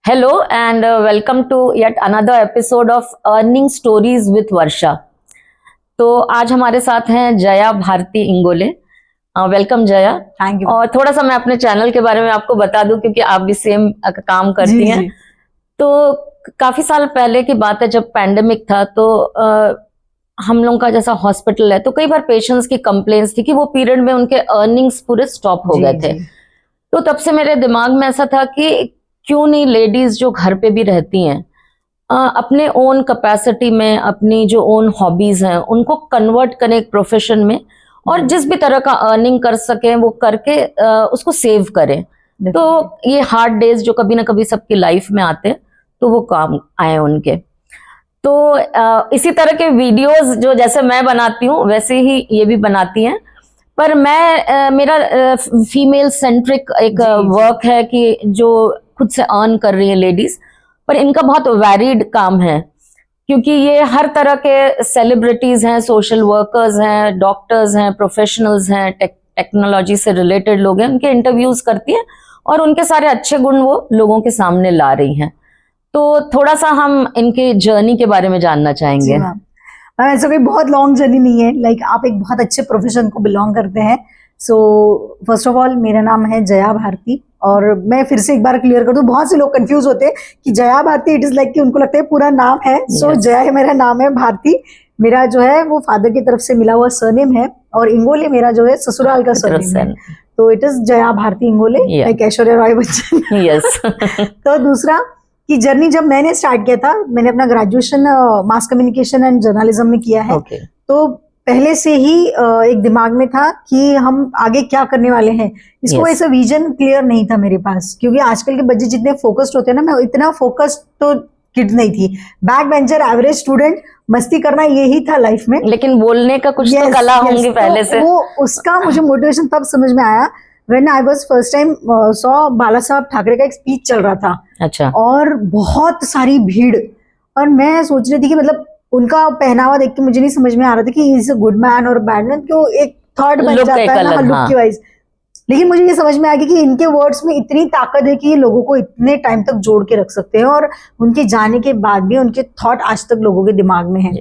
Hello and welcome to yet another episode of Earning Stories with वर्षा। तो आज हमारे साथ हैं Jaya Bharati Ingole. Welcome Jaya. Thank you. और थोड़ा सा मैं अपने चैनल के बारे में आपको बता दूं क्योंकि आप भी सेम काम करती हैं। तो काफी साल पहले की बात है, जब पैंडेमिक था तो हम लोगों का जैसा हॉस्पिटल है तो कई बार पेशेंट्स की कंप्लेंट्स थी कि वो पीरियड में उनके अर्निंग्स पूरे स्टॉप हो गए थे। तो तब से मेरे दिमाग में ऐसा था कि क्यों नहीं लेडीज जो घर पे भी रहती हैं अपने ओन कैपेसिटी में अपनी जो ओन हॉबीज हैं उनको कन्वर्ट करें एक प्रोफेशन में, और जिस भी तरह का अर्निंग कर सकें वो करके उसको सेव करें। तो ये हार्ड डेज जो कभी ना कभी सबकी लाइफ में आते हैं तो वो काम आए उनके। तो इसी तरह के वीडियोस जो जैसे मैं बनाती हूँ वैसे ही ये भी बनाती हैं, पर मैं मेरा फीमेल सेंट्रिक एक वर्क है कि जो खुद से अर्न कर रही है लेडीज, पर इनका बहुत वैरिड काम है क्योंकि ये हर तरह के सेलिब्रिटीज हैं, सोशल वर्कर्स हैं, डॉक्टर्स हैं, प्रोफेशनल्स हैं, टेक्नोलॉजी से रिलेटेड लोग हैं, उनके इंटरव्यूज करती हैं और उनके सारे अच्छे गुण वो लोगों के सामने ला रही हैं। तो थोड़ा सा हम इनके जर्नी के बारे में जानना चाहेंगे। मैम ऐसा कोई बहुत लॉन्ग जर्नी नहीं है, लाइक आप एक बहुत अच्छे प्रोफेशन को बिलोंग करते हैं। सो फर्स्ट ऑफ ऑल मेरा नाम है जया भारती, और मैं फिर से एक बार क्लियर कर दूं, बहुत से लोग कंफ्यूज होते हैं कि Jaya Bharati it is like कि उनको लगता है पूरा नाम है। सो जया है मेरा नाम है, भारती मेरा जो है वो फादर की तरफ से मिला हुआ सरनेम है, और इंगोले मेरा जो है ससुराल का सरनेम है। तो it is Jaya Bharati Ingole, like Aishwarya Rai Bachchan. Yes. तो दूसरा कि जर्नी जब मैंने स्टार्ट किया था, मैंने अपना graduation mass communication and journalism में किया है। तो पहले से ही एक दिमाग में था कि हम आगे क्या करने वाले हैं, इसको ऐसा विजन क्लियर नहीं था मेरे पास, क्योंकि आजकल के बच्चे जितने फोकस्ड होते हैं ना, मैं इतना फोकस्ड तो किड नहीं थी। बैक बेंचर, एवरेज स्टूडेंट, मस्ती करना यही था लाइफ में, लेकिन बोलने का कुछ तो कला होंगी पहले से। वो उसका मुझे मोटिवेशन तब समझ में आया when I was first time saw Bala Saheb Thackeray का एक स्पीच चल रहा था। अच्छा। और बहुत सारी भीड़, और मैं सोच रही थी कि मतलब उनका पहनावा देख के मुझे नहीं समझ में आ रहा था कि इज अ गुड मैन और बैड मैन, क्यों एक थॉट बन जाता है ना लुक की वाइज। लेकिन मुझे ये समझ में आ गया कि इनके वर्ड्स में इतनी ताकत है कि ये लोगों को इतने टाइम तक जोड़ के रख सकते हैं, और उनके जाने के बाद भी उनके थॉट आज तक लोगों के दिमाग में है।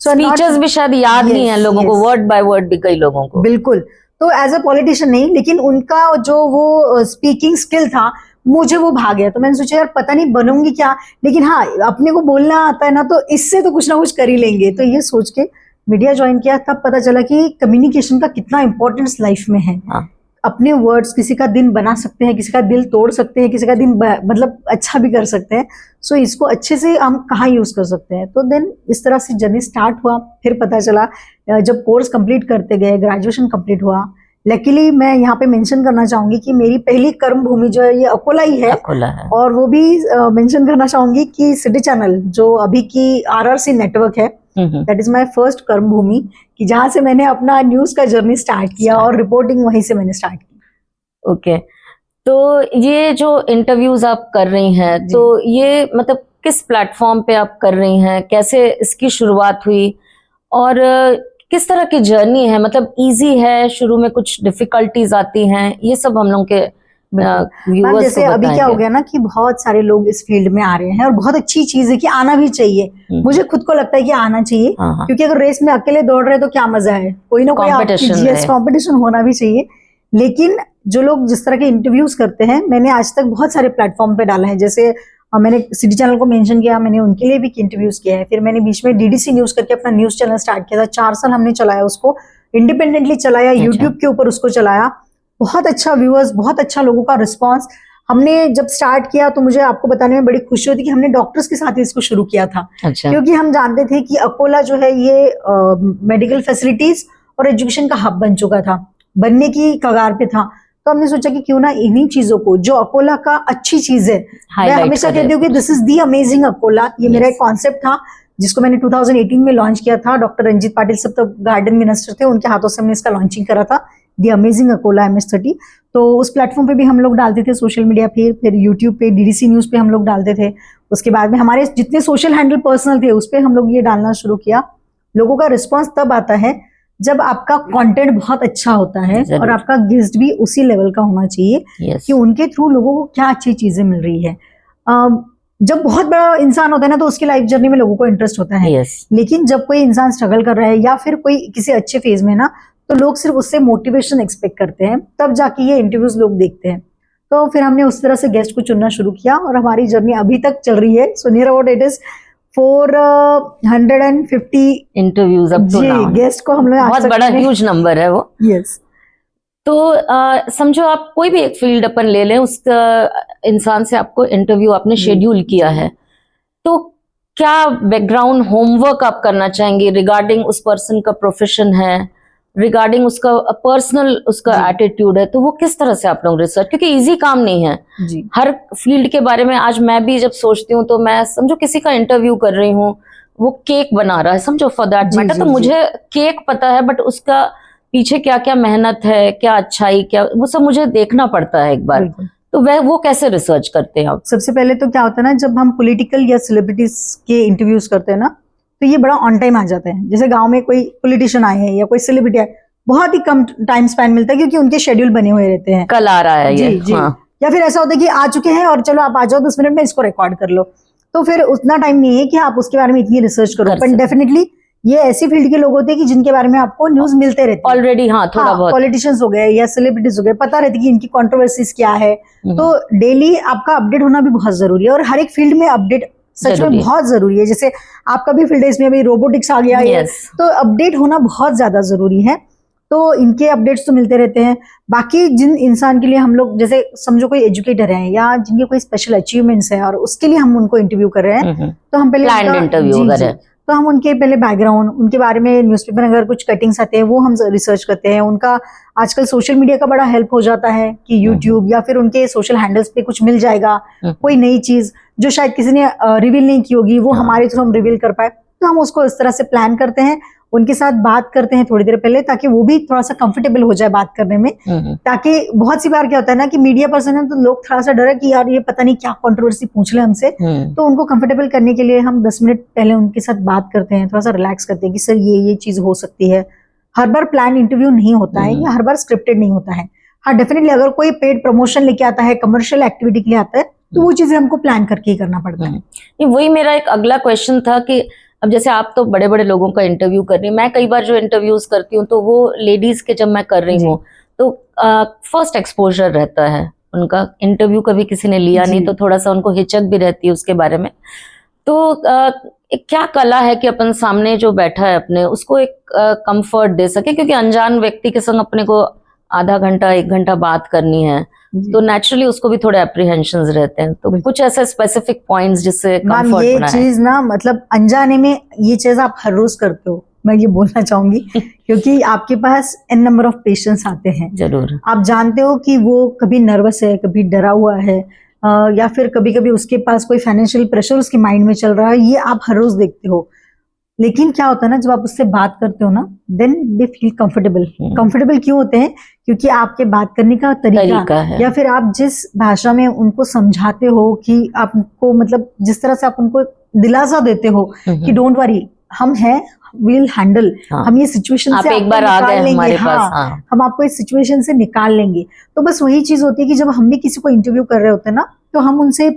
स्पीचेस भी शायद याद नहीं है लोगों को, वर्ड बाय वर्ड भी कई लोगों को। बिल्कुल। तो एज अ पॉलिटिशियन नहीं, लेकिन उनका जो वो स्पीकिंग स्किल था मुझे वो भाग गया। तो मैंने सोचा यार पता नहीं बनूंगी क्या, लेकिन हाँ अपने को बोलना आता है ना, तो इससे तो कुछ ना कुछ कर ही लेंगे। तो ये सोच के मीडिया ज्वाइन किया, तब पता चला कि कम्युनिकेशन का कितना इंपॉर्टेंस लाइफ में है। अपने वर्ड्स किसी का दिन बना सकते हैं, किसी का दिल तोड़ सकते हैं, किसी का दिन मतलब अच्छा भी कर सकते हैं। सो इसको अच्छे से हम कहाँ यूज कर सकते हैं। तो देन इस तरह से जर्नी स्टार्ट हुआ। फिर पता चला जब कोर्स कंप्लीट करते गए, ग्रेजुएशन कंप्लीट हुआ। लकीली मैं यहाँ पे मेंशन करना चाहूंगी कि मेरी पहली कर्म भूमि जो है ये अकोला ही है। और वो भी मेंशन करना चाहूंगी कि सिटी चैनल जो अभी की RRC नेटवर्क है, दैट इज माय फर्स्ट कर्म भूमि, कि जहाँ से मैंने अपना न्यूज का जर्नी स्टार्ट किया और रिपोर्टिंग वहीं से मैंने स्टार्ट की। ओके। तो ये जो इंटरव्यूज आप कर रही हैं, तो ये मतलब किस प्लेटफॉर्म पे आप कर रही हैं, कैसे इसकी शुरुआत हुई और किस तरह की जर्नी है? मतलब इजी है, शुरू में कुछ डिफिकल्टीज आती हैं, ये सब हम लोग के व्यूअर्स जैसे को अभी क्या हो गया ना कि बहुत सारे लोग इस फील्ड में आ रहे हैं, और बहुत अच्छी चीज है कि आना भी चाहिए। मुझे खुद को लगता है कि आना चाहिए, क्योंकि अगर रेस में अकेले दौड़ रहे तो क्या मजा है, कोई ना कोई कॉम्पिटिशन होना भी चाहिए। लेकिन जो लोग जिस तरह के इंटरव्यूज करते हैं, मैंने आज तक बहुत सारे प्लेटफॉर्म पे डाला है। जैसे मैंने सिटी चैनल को मेंशन किया, मैंने उनके लिए भी इंटरव्यूज किया है। फिर मैंने बीच में DDC न्यूज करके अपना न्यूज चैनल स्टार्ट किया था, 4 साल हमने चलाया उसको, इंडिपेंडेंटली चलाया। यूट्यूब के ऊपर उसको चलाया, बहुत अच्छा व्यूअर्स, बहुत अच्छा लोगों का रिस्पॉन्स। हमने जब स्टार्ट किया तो मुझे आपको बताने में बड़ी खुशी होती कि हमने डॉक्टर्स के साथ ही इसको शुरू किया था। क्योंकि हम जानते थे कि अकोला जो है ये मेडिकल फैसिलिटीज और एजुकेशन का हब बन चुका था, बनने की कगार पे था। तो हमने सोचा कि क्यों ना इन्हीं चीजों को, जो अकोला का अच्छी चीज है, मैं हमेशा कहती हूँ कि this is the amazing Akola. ये मेरा एक कॉन्सेप्ट था जिसको मैंने 2018 में लॉन्च किया था। डॉक्टर रंजीत पाटिल सब तो गार्डन मिनिस्टर थे, उनके हाथों से हमने इसका लॉन्चिंग करा था, दी अमेजिंग अकोला MS30। तो उस प्लेटफॉर्म पे भी हम लोग डालते थे सोशल मीडिया पे, फिर यूट्यूब पे DDC न्यूज पे हम लोग डालते थे। उसके बाद में हमारे जितने सोशल हैंडल पर्सनल थे उस पर हम लोग ये डालना शुरू किया। लोगों का रिस्पॉन्स तब आता है जब आपका कंटेंट बहुत अच्छा होता है, और आपका गेस्ट भी उसी लेवल का होना चाहिए कि उनके थ्रू लोगों को क्या अच्छी चीजें मिल रही है। जब बहुत बड़ा इंसान होता है ना तो उसकी लाइफ जर्नी में लोगों को इंटरेस्ट होता है। लेकिन जब कोई इंसान स्ट्रगल कर रहा है या फिर कोई किसी अच्छे फेज में ना, तो लोग सिर्फ उससे मोटिवेशन एक्सपेक्ट करते हैं, तब जाके ये इंटरव्यूज लोग देखते हैं। तो फिर हमने उस तरह से गेस्ट को चुनना शुरू किया और हमारी जर्नी अभी तक चल रही है। So near about it is 450 interviews अब तो नाउ। गेस्ट को हम लोग बहुत बड़ा ह्यूज नंबर है वो। यस। तो समझो आप कोई भी एक फील्ड अपन ले लें, उसका इंसान से आपको इंटरव्यू आपने शेड्यूल किया है, तो क्या बैकग्राउंड होमवर्क आप करना चाहेंगे रिगार्डिंग उस पर्सन का प्रोफेशन है, रिगार्डिंग उसका पर्सनल उसका एटीट्यूड है, तो वो किस तरह से आप लोग रिसर्च, क्योंकि इजी काम नहीं है जी। हर फील्ड के बारे में। आज मैं भी जब सोचती हूँ तो मैं समझो किसी का इंटरव्यू कर रही हूँ, वो केक बना रहा है समझो फॉर दैट मैटर, तो मुझे केक पता है बट उसका पीछे क्या क्या मेहनत है, क्या अच्छाई, क्या वो सब मुझे देखना पड़ता है एक बार। तो वह वो कैसे रिसर्च करते हैं आप? सबसे पहले तो क्या होता है ना, जब हम पॉलिटिकल या सेलिब्रिटीज के इंटरव्यूज करते हैं ना, तो ये बड़ा ऑन टाइम आ जाता है। जैसे गांव में कोई पॉलिटिशियन आए हैं या कोई सेलिब्रिटी आए, बहुत ही कम टाइम स्पैन मिलता है क्योंकि उनके शेड्यूल बने हुए रहते हैं, कल आ रहा है ये। जी। या फिर ऐसा होता है कि आ चुके हैं और चलो आप आ जाओ 10 मिनट में इसको रिकॉर्ड कर लो, तो फिर उतना टाइम नहीं है कि आप उसके बारे में इतनी रिसर्च करो। पर डेफिनेटली ये ऐसी फील्ड के लोग होते हैं कि जिनके बारे में आपको न्यूज मिलते रहते हैं ऑलरेडी। हाँ, थोड़ा बहुत पॉलिटिशियंस हो गए या सेलिब्रिटीज हो गए, पता रहती है कि इनकी कंट्रोवर्सीज क्या है। तो डेली आपका अपडेट होना भी बहुत जरूरी है और हर एक फील्ड में अपडेट सच में बहुत जरूरी है। जैसे आपका भी फील्ड है, इसमें अभी रोबोटिक्स आ गया है, तो अपडेट होना बहुत ज्यादा जरूरी है। तो इनके अपडेट्स तो मिलते रहते हैं। बाकी जिन इंसान के लिए हम लोग, जैसे समझो कोई एजुकेटर है या जिनके कोई स्पेशल अचीवमेंट्स है और उसके लिए हम उनको इंटरव्यू कर रहे हैं, तो हम पहले इंटरव्यू तो हम उनके पहले बैकग्राउंड, उनके बारे में न्यूज़पेपर अगर कुछ कटिंग्स आते हैं वो हम रिसर्च करते हैं। उनका आजकल सोशल मीडिया का बड़ा हेल्प हो जाता है कि यूट्यूब या फिर उनके सोशल हैंडल्स पे कुछ मिल जाएगा, कोई नई चीज जो शायद किसी ने रिवील नहीं की होगी, वो हमारे थ्रू हम रिवील कर पाए। तो हम उसको इस तरह से प्लान करते हैं, उनके साथ बात करते हैं थोड़ी देर पहले, ताकि वो भी थोड़ा सा कंफर्टेबल हो जाए बात करने में। ताकि बहुत सी बार क्या होता है ना कि मीडिया पर्सन है तो लोग थोड़ा सा डर है कि यार ये पता नहीं क्या कंट्रोवर्सी पूछ ले हमसे, तो उनको कंफर्टेबल करने के लिए हम 10 मिनट पहले उनके साथ बात करते हैं, थोड़ा सा रिलैक्स करते हैं कि सर ये चीज हो सकती है। हर बार प्लान इंटरव्यू नहीं होता है या हर बार स्क्रिप्टेड नहीं होता है। हाँ, डेफिनेटली अगर कोई पेड प्रमोशन लेके आता है, कमर्शियल एक्टिविटी के लिए आता है, तो वो चीजें हमको प्लान करके ही करना पड़ता है। वही मेरा एक अगला क्वेश्चन था कि अब जैसे आप तो बड़े बड़े लोगों का इंटरव्यू कर रही हैं, मैं कई बार जो इंटरव्यूज करती हूँ तो वो लेडीज के जब मैं कर रही हूँ तो फर्स्ट एक्सपोजर रहता है उनका, इंटरव्यू कभी किसी ने लिया नहीं, तो थोड़ा सा उनको हिचक भी रहती है उसके बारे में। तो क्या कला है कि अपन सामने जो बैठा है अपने उसको एक कंफर्ट दे सके, क्योंकि अनजान व्यक्ति के संग अपने को आधा घंटा 1 घंटा बात करनी है, तो नेचुरली उसको भी थोड़े एप्रीहेंशंस रहते हैं। तो कुछ ऐसे स्पेसिफिक पॉइंट्स जिससे कंफर्ट ये चीज ना, मतलब अनजाने में ये चीज आप हर रोज करते हो, मैं ये बोलना चाहूंगी क्योंकि आपके पास n नंबर ऑफ पेशेंट्स आते हैं। जरूर आप जानते हो कि वो कभी नर्वस है, कभी डरा हुआ है, या फिर कभी कभी उसके पास कोई फाइनेंशियल प्रेशर उसके माइंड में चल रहा है, ये आप हर रोज देखते हो। लेकिन क्या होता है ना, जब आप उससे बात करते हो ना, then they feel comfortable. Comfortable क्यों होते हैं? क्योंकि आपके बात करने का तरीका है, या फिर आप जिस भाषा में उनको समझाते हो कि आपको, मतलब जिस तरह से आप उनको दिलासा देते हो कि डोंट वरी, हम हैं, विल हैंडल, हम ये सिचुएशन से एक बार आ गए हमारे पास, हम आपको इस सिचुएशन से निकाल लेंगे। तो बस वही चीज होती है कि जब हम भी किसी को इंटरव्यू कर रहे होते हैं ना, तो हम उनसे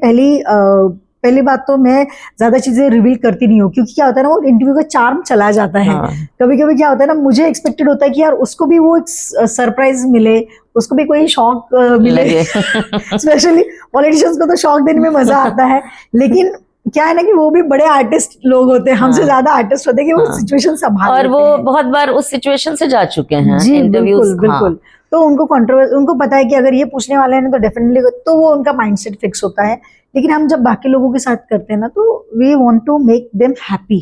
पहली बात तो मैं ज्यादा चीजें रिवील करती नहीं हूँ, क्योंकि क्या होता है ना, वो इंटरव्यू का चार्म चला जाता है। कभी कभी क्या होता है ना, मुझे एक्सपेक्टेड होता है कि यार उसको भी वो एक सरप्राइज मिले, उसको भी कोई शॉक मिले। स्पेशली पॉलिटिशियंस को तो शॉक देने में मजा आता है, लेकिन क्या है ना कि वो भी बड़े आर्टिस्ट लोग होते हैं, हमसे ज्यादा आर्टिस्ट होते हैं कि वो सिचुएशन संभाल, और वो बहुत बार उस सिचुएशन से जा चुके हैं। जी बिल्कुल। तो उनको उनको पता है कि अगर ये पूछने वाले हैं तो डेफिनेटली, तो वो उनका माइंडसेट फिक्स होता है। लेकिन हम जब बाकी लोगों के साथ करते हैं ना, तो we want to make them happy,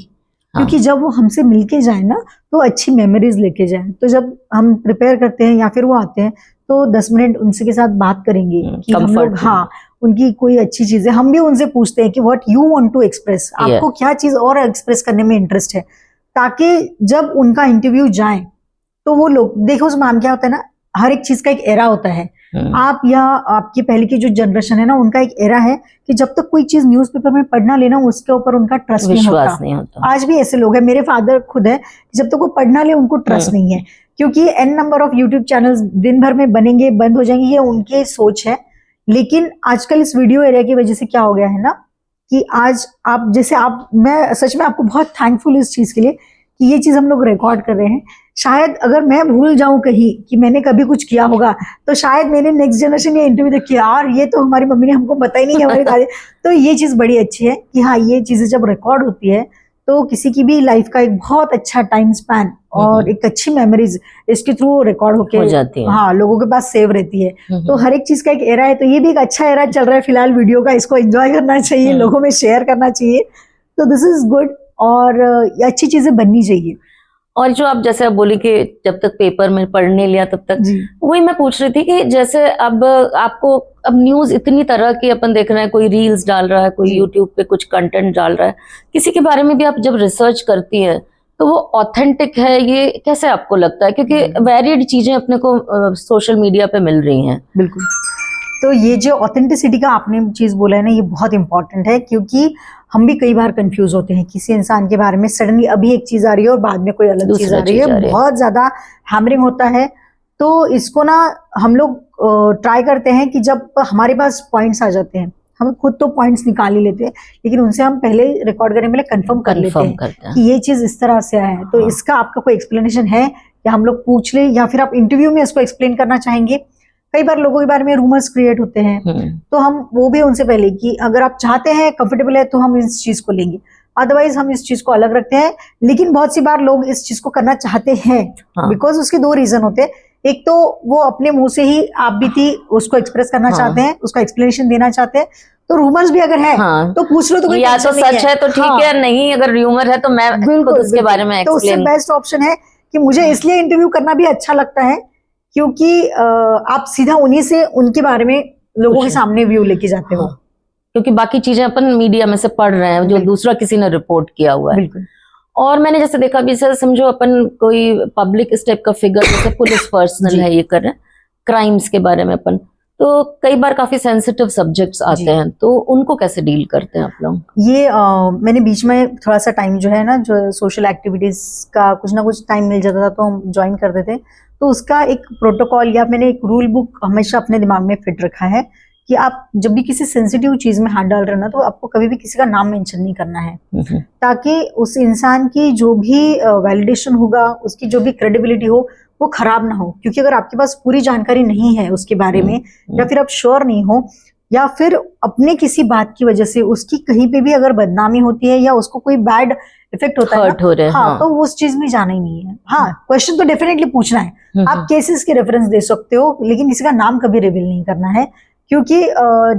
क्योंकि जब वो हमसे मिलके जाए ना, तो अच्छी मेमोरीज लेके जाए। तो जब हम प्रिपेयर करते हैं या फिर वो आते हैं, तो 10 मिनट उनसे के साथ बात करेंगे कि हम लोग, उनकी कोई अच्छी चीज है, हम भी उनसे पूछते हैं कि what you want to express, आपको क्या चीज और एक्सप्रेस करने में इंटरेस्ट है, ताकि जब उनका इंटरव्यू जाए तो वो लोग देखो। उस मैम क्या होता है ना, हर एक चीज का एक एरा होता है। आप या आपकी पहले की जो जनरेशन है ना, उनका एक एरा है कि जब तक कोई चीज न्यूज़पेपर में पढ़ना लेना, उसके ऊपर उनका ट्रस्ट नहीं होता। आज भी ऐसे लोग हैं, मेरे फादर खुद है, जब तक वो पढ़ना ले उनको ट्रस्ट नहीं है, क्योंकि n number of YouTube channels दिन भर में बनेंगे, बंद हो जाएंगे, ये उनकी सोच है। लेकिन आजकल इस वीडियो एरिया की वजह से क्या हो गया है ना कि आज आप जैसे मैं सच में आपको बहुत थैंकफुल इस चीज के लिए कि ये चीज हम लोग रिकॉर्ड कर रहे हैं। शायद अगर मैं भूल जाऊं कहीं कि मैंने कभी कुछ किया होगा तो शायद मेरे नेक्स्ट जनरेशन ये इंटरव्यू देख के यार ये तो हमारी मम्मी ने हमको बताई नहीं है हमारी दादी। तो ये चीज बड़ी अच्छी है कि हाँ ये चीजें जब रिकॉर्ड होती है तो किसी की भी लाइफ का एक बहुत अच्छा टाइम स्पैन और एक अच्छी मेमोरीज इसके थ्रू रिकॉर्ड हो जाती है। हाँ, लोगों के पास सेव रहती है। तो हर एक चीज का एक एरा है, तो ये भी एक अच्छा एरा चल रहा है फिलहाल वीडियो का, इसको एंजॉय करना चाहिए, लोगों में शेयर करना चाहिए। तो दिस इज गुड और ये अच्छी चीजें बननी चाहिए। और जो आप जैसे आप बोली कि जब तक पेपर में पढ़ने लिया तब तक, वही मैं पूछ रही थी कि जैसे अब आपको अब न्यूज इतनी तरह की अपन देख रहे हैं, कोई रील्स डाल रहा है, कोई यूट्यूब पे कुछ कंटेंट डाल रहा है, किसी के बारे में भी आप जब रिसर्च करती हैं तो वो ऑथेंटिक है, ये कैसे आपको लगता है? क्योंकि वेरिएड चीजें अपने को सोशल मीडिया पे मिल रही हैं। बिल्कुल, तो ये जो ऑथेंटिसिटी का आपने चीज बोला है ना, ये बहुत इंपॉर्टेंट है क्योंकि हम भी कई बार कंफ्यूज होते हैं किसी इंसान के बारे में। सडनली अभी एक चीज आ रही है और बाद में कोई अलग चीज आ रही है, बहुत ज्यादा हैमरिंग होता है। तो इसको ना हम लोग ट्राई करते हैं कि जब हमारे पास पॉइंट्स आ जाते हैं, हम खुद तो पॉइंट्स निकाल ही लेते हैं, लेकिन उनसे हम पहले रिकॉर्ड करने में कंफर्म कर लेते हैं कि ये चीज इस तरह से है। तो इसका आपका कोई एक्सप्लेनेशन है या हम लोग पूछ ले, या फिर आप इंटरव्यू में इसको एक्सप्लेन करना चाहेंगे। कई बार लोगों के बारे में रूमर्स क्रिएट होते हैं, तो हम वो भी उनसे पहले कि अगर आप चाहते हैं, कंफर्टेबल है, तो हम इस चीज को लेंगे, अदरवाइज हम इस चीज को अलग रखते हैं। लेकिन बहुत सी बार लोग इस चीज को करना चाहते हैं बिकॉज उसके दो रीजन होते हैं। एक तो वो अपने मुंह से ही आप भी थी उसको एक्सप्रेस करना चाहते हैं, उसका एक्सप्लेनेशन देना चाहते हैं। तो रूमर्स भी अगर है तो पूछ लो, तो कोई या तो सच है तो ठीक है, नहीं अगर रूमर है तो मैं बिल्कुल उसके बारे में तो उससे बेस्ट ऑप्शन है कि मुझे इसलिए इंटरव्यू करना भी अच्छा लगता है क्योंकि आप सीधा उन्हीं से उनके बारे में लोगों के सामने व्यू लेके जाते हो। क्योंकि बाकी चीजें अपन मीडिया में से पढ़ रहे हैं जो दूसरा किसी ने रिपोर्ट किया हुआ है। बिल्कुल। और मैंने जैसे देखा भी, सर समझो अपन कोई पब्लिक इस टाइप का फिगर, जैसे पुलिस पर्सनल है, ये कर रहे हैं क्राइम्स के बारे में अपन, तो कई बार काफी सेंसिटिव सब्जेक्ट्स आते हैं, तो उनको कैसे डील करते हैं आप लोग? ये मैंने बीच में थोड़ा सा टाइम जो है ना, जो सोशल एक्टिविटीज का कुछ ना कुछ टाइम मिल जाता था तो हम ज्वाइन करते थे। तो उसका एक प्रोटोकॉल या मैंने एक रूल बुक हमेशा अपने दिमाग में फिट रखा है कि आप जब भी किसी सेंसिटिव चीज में हाथ डाल रहे हो ना, तो आपको कभी भी किसी का नाम मेंशन नहीं करना है, ताकि उस इंसान की जो भी वैलिडेशन होगा, उसकी जो भी क्रेडिबिलिटी हो, वो खराब ना हो। क्योंकि अगर आपके पास पूरी जानकारी नहीं है उसके बारे में, या फिर आप श्योर नहीं हो, या फिर अपने किसी बात की वजह से उसकी कहीं पे भी अगर बदनामी होती है या उसको कोई बैड इफेक्ट होता है, हाँ, तो वो उस चीज में जाना ही नहीं है। हाँ, क्वेश्चन तो डेफिनेटली पूछना है, आप केसेस के रेफरेंस दे सकते हो, लेकिन किसी का नाम कभी रिवील नहीं करना है, क्योंकि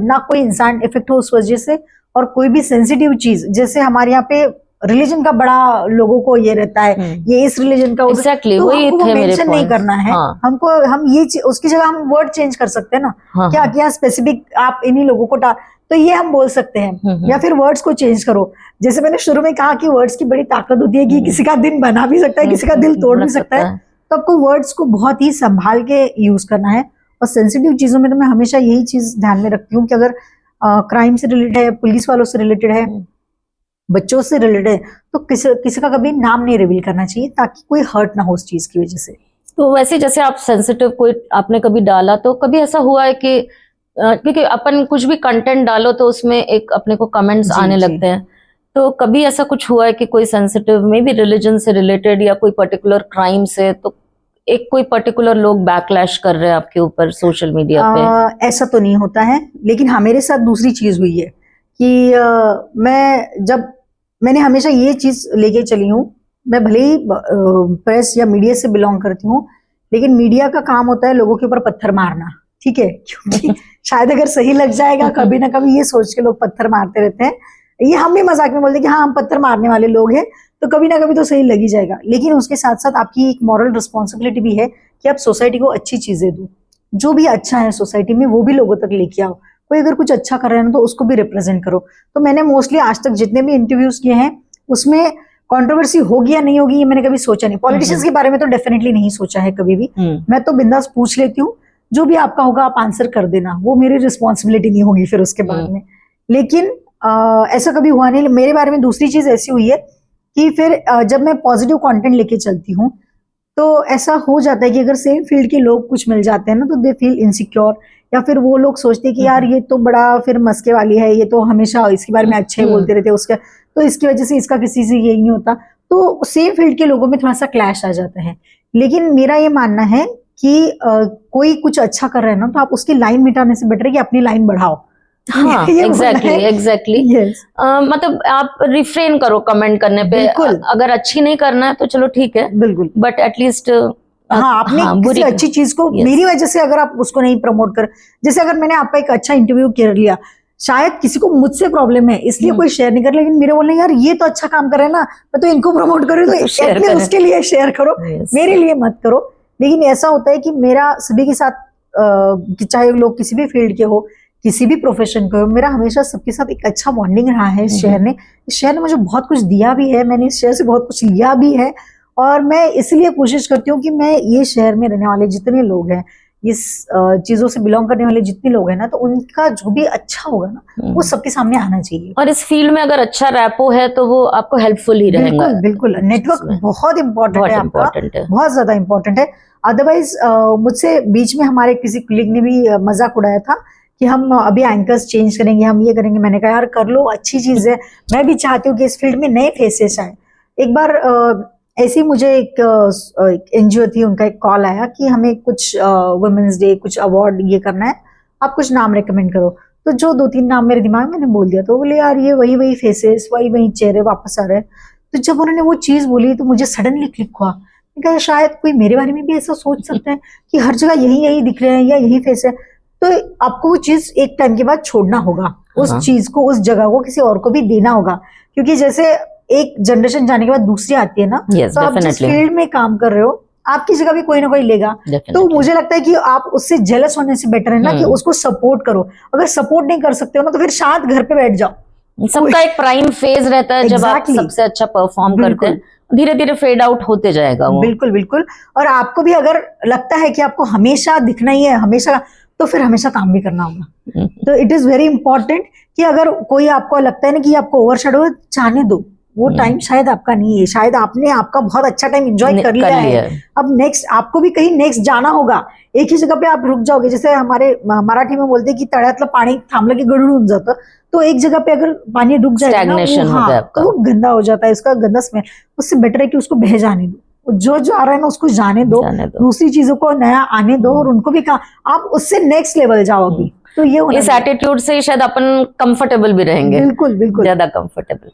ना कोई इंसान इफेक्ट हो उस वजह से। और कोई भी सेंसिटिव चीज, जैसे हमारे यहाँ पे रिलीजन का बड़ा लोगों को ये रहता है, ये इस रिलीजन का, exactly, तो वही हमको मेंशन नहीं करना है। हमको हम ये उसकी जगह हम वर्ड चेंज कर सकते हैं ना, क्या स्पेसिफिक आप इन्हीं लोगों को तो ये हम बोल सकते हैं, या फिर वर्ड्स को चेंज करो। जैसे मैंने शुरू में कहा कि वर्ड्स की बड़ी ताकत होती है कि किसी का दिन बना भी सकता है, किसी का दिल तोड़ भी सकता है। तो आपको वर्ड्स को बहुत ही संभाल के यूज करना है। और सेंसिटिव चीजों में तो मैं हमेशा यही चीज ध्यान में रखती हूँ कि अगर क्राइम से रिलेटेड है, पुलिस वालों से रिलेटेड है, बच्चों से रिलेटेड है, तो किसी का कभी नाम नहीं रिवील करना चाहिए, ताकि कोई हर्ट ना हो उस चीज की वजह से। तो वैसे जैसे आप सेंसिटिव कोई आपने कभी डाला, तो कभी ऐसा हुआ है कि क्योंकि अपन कुछ भी कंटेंट डालो तो उसमें एक अपने को कमेंट्स आने लगते हैं, तो कभी ऐसा कुछ हुआ है कि कोई सेंसिटिव मे बी रिलीजन से रिलेटेड या कोई पर्टिकुलर क्राइम से, तो एक कोई पर्टिकुलर लोग बैकलैश कर रहे हैं आपके ऊपर सोशल मीडिया पे? ऐसा तो नहीं होता है, लेकिन हाँ, मेरे साथ दूसरी चीज हुई है कि मैंने हमेशा ये चीज लेके चली हूँ, मैं भले ही प्रेस या मीडिया से बिलोंग करती हूँ, लेकिन मीडिया का काम होता है लोगों के ऊपर पत्थर मारना, ठीक है? क्योंकि शायद अगर सही लग जाएगा, कभी ना कभी ये सोच के लोग पत्थर मारते रहते हैं। ये हम भी मजाक में बोलते हैं कि हाँ, हम पत्थर मारने वाले लोग हैं, तो कभी ना कभी तो सही लग ही जाएगा। लेकिन उसके साथ साथ आपकी एक मॉरल रिस्पॉन्सिबिलिटी भी है कि आप सोसाइटी को अच्छी चीजें दो, जो भी अच्छा है सोसाइटी में वो भी लोगों तक लेके आओ। कोई अगर कुछ अच्छा कर रहे हैं तो उसको भी रिप्रेजेंट करो। तो मैंने मोस्टली आज तक जितने भी इंटरव्यूज किए हैं, उसमें कंट्रोवर्सी होगी या नहीं होगी ये मैंने कभी सोचा नहीं। पॉलिटिशियंस के बारे में तो डेफिनेटली नहीं सोचा है कभी भी। मैं तो बिंदास पूछ लेती हूँ, जो भी आपका होगा आप आंसर कर देना, वो मेरी रिस्पॉन्सिबिलिटी नहीं होगी फिर उसके बाद में। लेकिन ऐसा कभी हुआ नहीं मेरे बारे में। दूसरी चीज ऐसी हुई है कि फिर जब मैं पॉजिटिव कंटेंट लेके चलती हूँ, तो ऐसा हो जाता है कि अगर सेम फील्ड के लोग कुछ मिल जाते हैं ना, तो दे फील इनसिक्योर, या फिर वो लोग सोचते हैं कि यार ये तो बड़ा फिर मस्के वाली है, ये तो हमेशा इसके बारे में अच्छे बोलते रहते हैं उसका, तो इसकी वजह से इसका किसी से यही नहीं होता। तो सेम फील्ड के लोगों में थोड़ा सा क्लैश आ जाता है। लेकिन मेरा ये मानना है कि कोई कुछ अच्छा कर रहा है ना, तो आप उसकी लाइन मिटाने से बेटर है कि अपनी लाइन बढ़ाओ। हाँ, एग्जैक्टली। मतलब आप रिफ्रेन करो कमेंट करने पे। अगर अच्छी नहीं करना है तो चलो ठीक है, बिल्कुल, बट एटलीस्ट हाँ, आपने किसी अच्छी चीज को मेरी वजह से अगर आप उसको नहीं प्रमोट कर, जैसे अगर मैंने आपका एक अच्छा इंटरव्यू कर लिया, शायद किसी को मुझसे प्रॉब्लम है इसलिए कोई शेयर नहीं कर, लेकिन मेरे बोलने यार ये तो अच्छा काम कर रहे हैं ना, मैं तो इनको प्रमोट करूँ, तो उसके लिए शेयर करो, मेरे लिए मत करो। लेकिन ऐसा होता है कि मेरा सभी के साथ, चाहे लोग किसी भी फील्ड के हो, किसी भी प्रोफेशन के हो, मेरा हमेशा सबके साथ एक अच्छा बॉन्डिंग रहा है। इस शहर ने मुझे बहुत कुछ दिया भी है, मैंने इस शहर से बहुत कुछ लिया भी है, और मैं इसलिए कोशिश करती हूँ कि मैं ये शहर में रहने वाले जितने लोग हैं, इस चीजों से बिलोंग करने वाले जितने लोग हैं ना, तो उनका जो भी अच्छा होगा ना, वो सबके सामने आना चाहिए। और इस फील्ड में अगर अच्छा रैपो है तो वो आपको हेल्पफुल ही रहेगा। बिल्कुल बिल्कुल, नेटवर्क बहुत इंपॉर्टेंट है आपका, बहुत ज्यादा इंपॉर्टेंट है। अदरवाइज मुझसे बीच में हमारे किसी कलीग ने भी मजाक उड़ाया था कि हम अभी एंकर्स चेंज करेंगे, हम ये करेंगे। मैंने कहा यार कर लो, अच्छी चीज है, मैं भी चाहती हूँ कि इस फील्ड में नए फेसेस आए। एक बार ऐसी मुझे एक एनजीओ थी, उनका एक कॉल आया कि हमें कुछ वुमेन्स डे, कुछ अवार्ड ये करना है, आप कुछ नाम रेकमेंड करो। तो जो 2-3 नाम मेरे दिमाग में, मैंने बोल दिया, तो बोले यार ये वही फेसेस, वही चेहरे वापस आ रहे हैं। तो जब उन्होंने वो चीज बोली तो मुझे सडनली क्लिक हुआ, कहा शायद कोई मेरे बारे में भी ऐसा सोच सकते हैं कि हर जगह यही दिख रहे हैं या यही फेस है। तो आपको वो चीज एक टाइम के बाद छोड़ना होगा, उस चीज को, उस जगह को किसी और को भी देना होगा, क्योंकि जैसे एक जनरेशन जाने के बाद दूसरी आती है ना, तो आप जिस फील्ड में काम कर रहे हो, आपकी जगह भी कोई ना कोई लेगा। तो मुझे लगता है कि आप उससे जेलस होने से बेटर है ना कि उसको सपोर्ट करो। अगर सपोर्ट नहीं कर सकते हो ना, तो फिर शायद घर पे बैठ जाओ। सबका एक प्राइम फेज रहता है, जब आप सबसे अच्छा परफॉर्म करते हैं, धीरे धीरे फेड आउट होते जाएगा वो। बिल्कुल बिल्कुल। और आपको भी अगर लगता है कि आपको हमेशा दिखना ही है, हमेशा, तो फिर हमेशा काम भी करना होगा। तो इट इज वेरी इंपॉर्टेंट कि अगर कोई आपको लगता है ना कि आपको ओवरशैडो जाने दो, वो टाइम शायद आपका नहीं है, शायद आपने आपका बहुत अच्छा टाइम एंजॉय कर लिया है। अब नेक्स्ट आपको भी कहीं नेक्स्ट जाना होगा, एक ही जगह पे आप रुक जाओगे। जैसे हमारे मराठी में बोलते हैं कि तळ्यातलं पाणी थांबलं की गढूळ होऊन जातं, तो एक जगह पे अगर पानी रुक जाएगा ना, तो वो गंदा हो जाता है, उसका गंदा स्मेल। उससे बेटर है कि उसको बह जाने दो, जो आ रहा है ना उसको जाने दो, दूसरी चीजों को नया आने दो, और उनको भी आप उससे नेक्स्ट लेवल जाओगी। तो ये इस एटीट्यूड से शायद अपन कंफर्टेबल भी रहेंगे। बिल्कुल बिल्कुल, ज्यादा कंफर्टेबल।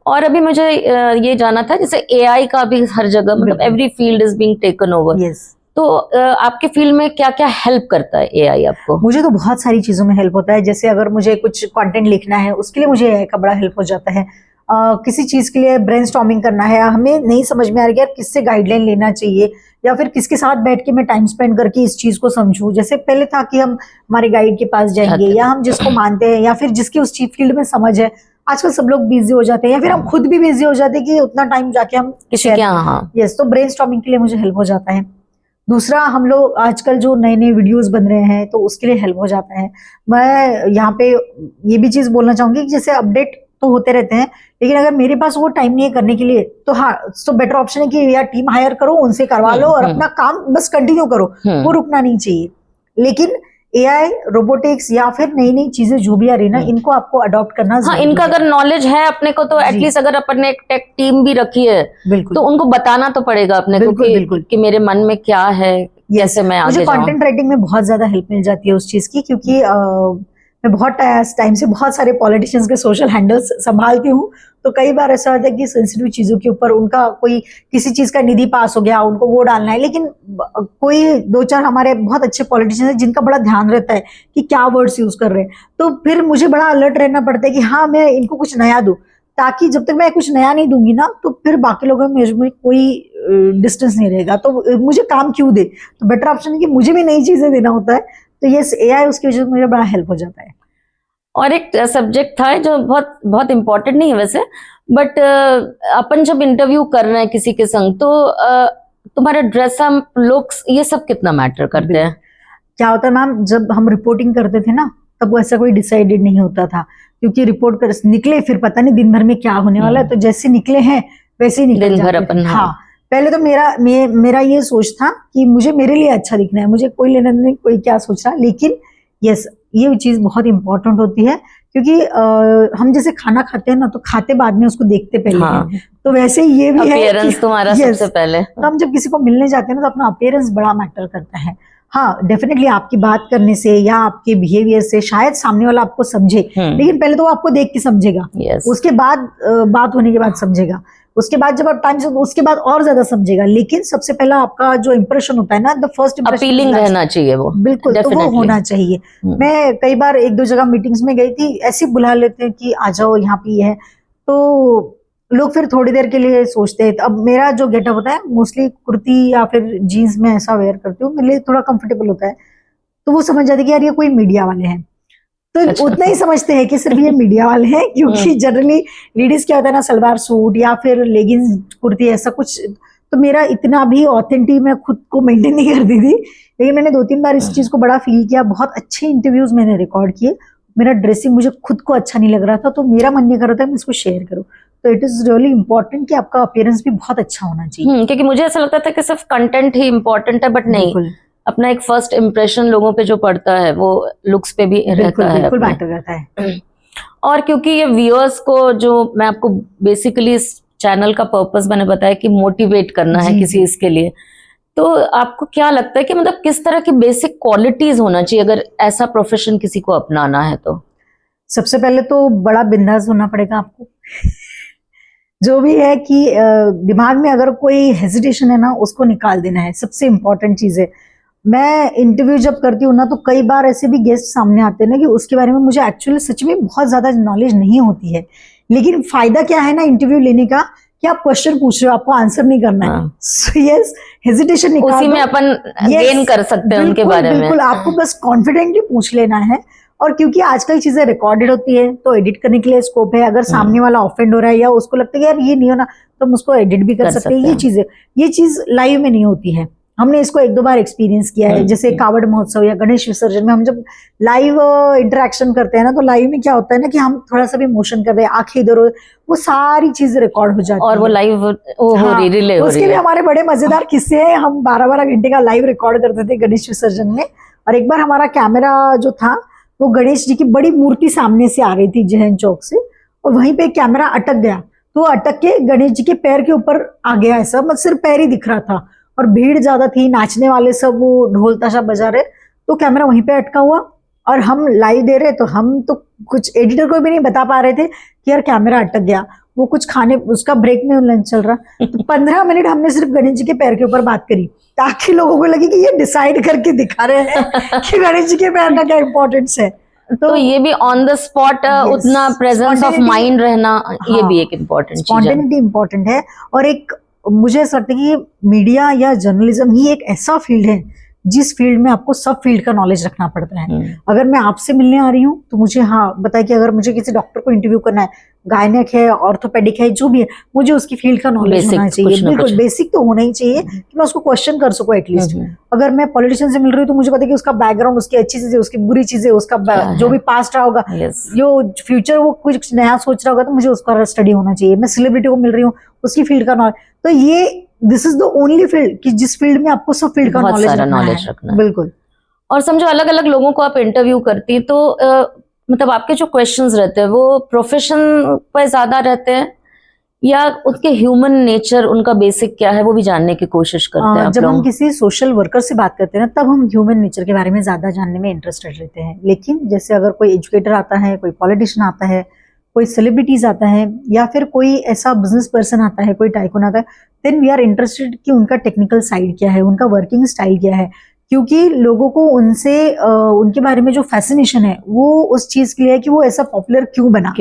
और अभी मुझे ये जाना था, जैसे एआई का भी हर जगह, मतलब every field is being taken over. तो आपके फील्ड में क्या क्या हेल्प करता है एआई आपको? मुझे तो बहुत सारी चीजों में हेल्प होता है। जैसे अगर मुझे कुछ कंटेंट लिखना है, उसके लिए मुझे एआई का बड़ा हेल्प हो जाता है। किसी चीज के लिए ब्रेनस्टॉर्मिंग करना है, हमें नहीं समझ में आ रहा है किससे गाइडलाइन लेना चाहिए, या फिर किसके साथ बैठ के मैं टाइम स्पेंड करके इस चीज को समझूं। जैसे पहले था कि हम हमारे गाइड के पास जाएंगे, या हम जिसको मानते हैं, या फिर जिसकी उस चीज फील्ड में समझ है। आजकल सब लोग बिजी हो जाते हैं, या फिर हम खुद भी बिजी हो जाते हैं कि उतना टाइम जाके हम किसी के। यस, तो ब्रेनस्टॉर्मिंग के लिए मुझे हेल्प हो जाता है। दूसरा, हम लोग आजकल जो नए नए वीडियोस बन रहे हैं, तो उसके लिए हेल्प हो जाता है। मैं यहाँ पे ये भी चीज बोलना चाहूंगी कि जैसे अपडेट तो होते रहते हैं, लेकिन अगर मेरे पास वो टाइम नहीं है करने के लिए, तो हाँ, तो बेटर ऑप्शन है कि यार टीम हायर करो, उनसे करवा लो, और अपना काम बस कंटिन्यू करो, वो रुकना नहीं चाहिए। लेकिन एआई, रोबोटिक्स या फिर नई नई चीजें जो भी आ रही ना, इनको आपको अडॉप्ट करना। हाँ, इनका अगर नॉलेज है अपने को, तो एटलीस्ट अगर अपन ने एक टेक टीम भी रखी है, तो उनको बताना तो पड़ेगा अपने को कि मेरे मन में क्या है, कैसे मैं आगे जाऊं। मुझे कंटेंट राइटिंग में बहुत ज्यादा हेल्प मिल जाती है उस चीज की, क्योंकि मैं बहुत टाइम से बहुत सारे पॉलिटिशियंस के सोशल हैंडल्स संभालती हूँ। तो कई बार ऐसा होता है कि सेंसिटिव चीजों के ऊपर उनका कोई किसी चीज का निधि पास हो गया, उनको वो डालना है, लेकिन कोई 2-4 हमारे बहुत अच्छे पॉलिटिशियंस हैं जिनका बड़ा ध्यान रहता है कि क्या वर्ड्स यूज कर रहे हैं। तो फिर मुझे बड़ा अलर्ट रहना पड़ता है कि हाँ, मैं इनको कुछ नया दूं, ताकि जब तक मैं कुछ नया नहीं दूंगी ना, तो फिर बाकी लोगों में कोई डिस्टेंस नहीं रहेगा, तो मुझे काम क्यों दे। तो बेटर ऑप्शन है कि मुझे भी नई चीजें देना होता है। तो ये एआई उसकी वजह से मुझे बड़ा हेल्प हो जाता है। और एक सब्जेक्ट था जो बहुत बहुत इम्पोर्टेंट नहीं है वैसे, बट अपन जब इंटरव्यू कर रहे हैं किसी के संग, तो तुम्हारे ड्रेसअप, लुक्स, ये सब कितना मैटर करते हैं? क्या होता है मैम, जब हम रिपोर्टिंग करते थे ना, तब वो ऐसा कोई डिसाइडेड नहीं होता था, क्योंकि रिपोर्ट कर निकले, फिर पता नहीं दिन भर में क्या होने वाला है, तो जैसे निकले हैं वैसे ही निकल जाते हैं। हाँ, पहले तो मेरा ये सोच था कि मुझे मेरे लिए अच्छा दिखना है, मुझे कोई लेना नहीं, कोई क्या सोच रहा, लेकिन यस ये चीज बहुत इंपॉर्टेंट होती है, क्योंकि हम जैसे खाना खाते हैं ना, तो खाते बाद में उसको देखते पहले हैं, तो वैसे ये भी है कि तुम्हारा सबसे पहले, तो हम जब किसी को मिलने जाते हैं ना, तो अपना अपीयरेंस बड़ा मैटर करता है। हाँ डेफिनेटली आपकी बात करने से या आपके बिहेवियर से शायद सामने वाला आपको समझे, लेकिन पहले तो वो आपको देख के समझेगा, उसके बाद बात होने के बाद समझेगा, उसके बाद जब आप टाइम से, उसके बाद और ज्यादा समझेगा, लेकिन सबसे पहला आपका जो इंप्रेशन होता है ना, द फर्स्ट इंप्रेशन अपीलिंग रहना चाहिए, वो बिल्कुल, तो वो होना चाहिए। मैं कई बार एक दो जगह मीटिंग्स में गई थी, ऐसे बुला लेते हैं कि आ जाओ यहाँ पे है, तो लोग फिर थोड़ी देर के लिए सोचते हैं। अब मेरा जो गेटअप होता है मोस्टली कुर्ती या फिर जीन्स में ऐसा वेयर करती हूँ, मेरे लिए थोड़ा कंफर्टेबल होता है, तो वो समझ जाते कि यार ये कोई मीडिया वाले हैं, तो उतना ही समझते हैं कि सिर्फ ये मीडिया वाले हैं, क्योंकि जनरली लेडीज क्या होता है ना, सलवार सूट या फिर लेगिंग्स कुर्ती ऐसा कुछ, तो मेरा इतना भी ऑथेंटिक मैं खुद को मेंटेन नहीं करती थी, लेकिन मैंने 2-3 बार इस चीज को बड़ा फील किया, बहुत अच्छे इंटरव्यूज मैंने रिकॉर्ड किए, मेरा ड्रेसिंग मुझे खुद को अच्छा नहीं लग रहा था, तो मेरा मन नहीं कर रहा था मैं इसको शेयर करूं, तो इट इज रियली इंपॉर्टेंट कि आपका अपीयरेंस भी बहुत अच्छा होना चाहिए। क्योंकि मुझे ऐसा लगता था कि सिर्फ कंटेंट ही इम्पोर्टेंट है, बट नहीं, अपना एक फर्स्ट इम्प्रेशन लोगों पे जो पड़ता है वो लुक्स पे भी रहता है, बिल्कुल मैटर करता है। और क्योंकि ये व्यूअर्स को, जो मैं आपको बेसिकली इस चैनल का पर्पस मैंने बताया कि मोटिवेट करना है किसी इसके लिए, तो आपको क्या लगता है कि मतलब किस तरह की बेसिक क्वालिटीज होना चाहिए अगर ऐसा प्रोफेशन किसी को अपनाना है? तो सबसे पहले तो बड़ा बिंदास होना पड़ेगा आपको जो भी है कि दिमाग में अगर कोई हेजिटेशन है ना, उसको निकाल देना है, सबसे इंपॉर्टेंट चीज है। मैं इंटरव्यू जब करती हूँ ना, तो कई बार ऐसे भी गेस्ट सामने आते हैं ना कि उसके बारे में मुझे एक्चुअली सच में बहुत ज्यादा नॉलेज नहीं होती है, लेकिन फायदा क्या है ना इंटरव्यू लेने का, कि आप क्वेश्चन पूछ रहे हो, आपको आंसर नहीं करना है, सो यस हेजिटेशन निकाल उसी में अपन गेन कर सकते हैं उनके बारे में। बिल्कुल, आपको बस कॉन्फिडेंटली पूछ लेना है, और क्योंकि आजकल चीजें रिकॉर्डेड होती है तो एडिट करने के लिए स्कोप है, अगर सामने वाला ऑफेंड हो रहा है या उसको लगता है कि यार ये नहीं होना, तो हम उसको एडिट भी कर सकते हैं। ये चीज लाइव में नहीं होती है, हमने इसको 1-2 बार एक्सपीरियंस किया है, जैसे कावड़ महोत्सव या गणेश विसर्जन में हम जब लाइव इंटरेक्शन करते हैं ना, तो लाइव में क्या होता है ना कि हम थोड़ा सा भी मोशन कर रहे हैं, आंखें इधर, वो सारी चीजें रिकॉर्ड हो जाती है और वो लाइव हो रही, रिले हो रही है। उसके भी हमारे बड़े मजेदार किस्से हैं, हम 12-12 घंटे का लाइव रिकॉर्ड करते थे गणेश विसर्जन में। और एक बार हमारा कैमरा जो था, वो गणेश जी की बड़ी मूर्ति सामने से आ रही थी जैन चौक से, और वहीं पे कैमरा अटक गया, तो अटक के गणेश जी के पैर के ऊपर आ गया, ऐसा मतलब सिर्फ पैर ही दिख रहा था, और भीड़ ज्यादा थी, नाचने वाले सब वो ढोल ताशा बजा रहे, तो कैमरा वहीं पे अटका हुआ, और हम लाइव दे रहे, तो हम तो कुछ एडिटर को भी नहीं बता पा रहे थे कि यार कैमरा अटक गया, वो कुछ खाने, उसका ब्रेक में लंच चल रहा, तो 15 मिनट हमने सिर्फ गणेश जी के पैर के ऊपर बात करी, ताकि लोगों को लगे कि ये डिसाइड करके दिखा रहे हैं कि गणेश जी के पैर का क्या इंपॉर्टेंस है। तो ये भी ऑन द स्पॉट उतना प्रेजेंस ऑफ माइंड रहना, ये भी एक इम्पोर्टेंट चीज है, स्पॉन्टेनिटी इम्पोर्टेंट है। और एक मुझे ऐसा लगता है कि मीडिया या जर्नलिज्म ही एक ऐसा फील्ड है जिस फील्ड में आपको सब फील्ड का नॉलेज रखना पड़ता है। अगर मैं आपसे मिलने आ रही हूँ तो मुझे बताइए कि अगर मुझे किसी डॉक्टर को इंटरव्यू करना है, गायनेक है, ऑर्थोपेडिक है, जो भी है, मुझे उसकी फील्ड का नॉलेज होना चाहिए, बिल्कुल बेसिक तो होना ही चाहिए कि मैं उसको क्वेश्चन कर सकूं एटलीस्ट। अगर मैं पॉलिटिशियन से मिल रही हूँ तो मुझे पता है कि उसका बैकग्राउंड, उसकी अच्छी चीजें, उसकी बुरी चीजें, उसका जो भी पास्ट रहा होगा, जो फ्यूचर वो कुछ नया सोच रहा होगा, तो मुझे उसका स्टडी होना चाहिए। मैं सेलिब्रिटी को मिल रही हूँ, उसकी फील्ड का नॉलेज, तो ये this is the only field कि जिस फील्ड में आपको सब फील्ड का नॉलेज रखना है। बिल्कुल। और समझो अलग अलग लोगों को आप इंटरव्यू करती है, तो मतलब आपके जो क्वेश्चंस रहते हैं वो प्रोफेशन पर ज्यादा रहते हैं या उसके ह्यूमन नेचर, उनका बेसिक क्या है, वो भी जानने की कोशिश करते हैं? जब हम किसी सोशल वर्कर से बात करते हैं ना, तब हम ह्यूमन नेचर के बारे में ज्यादा जानने में इंटरेस्टेड रहते हैं। लेकिन जैसे अगर कोई एजुकेटर आता है, कोई पॉलिटिशियन आता है, कोई सेलिब्रिटीज आता है, या फिर कोई ऐसा बिजनेस पर्सन आता है, कोई टाइकून आता है, देन वी आर इंटरेस्टेड कि उनका टेक्निकल साइड क्या है, उनका वर्किंग स्टाइल क्या है, क्योंकि लोगों को उनसे उनके बारे में जो फैसिनेशन है वो उस चीज के लिए है कि वो ऐसा पॉपुलर क्यों बना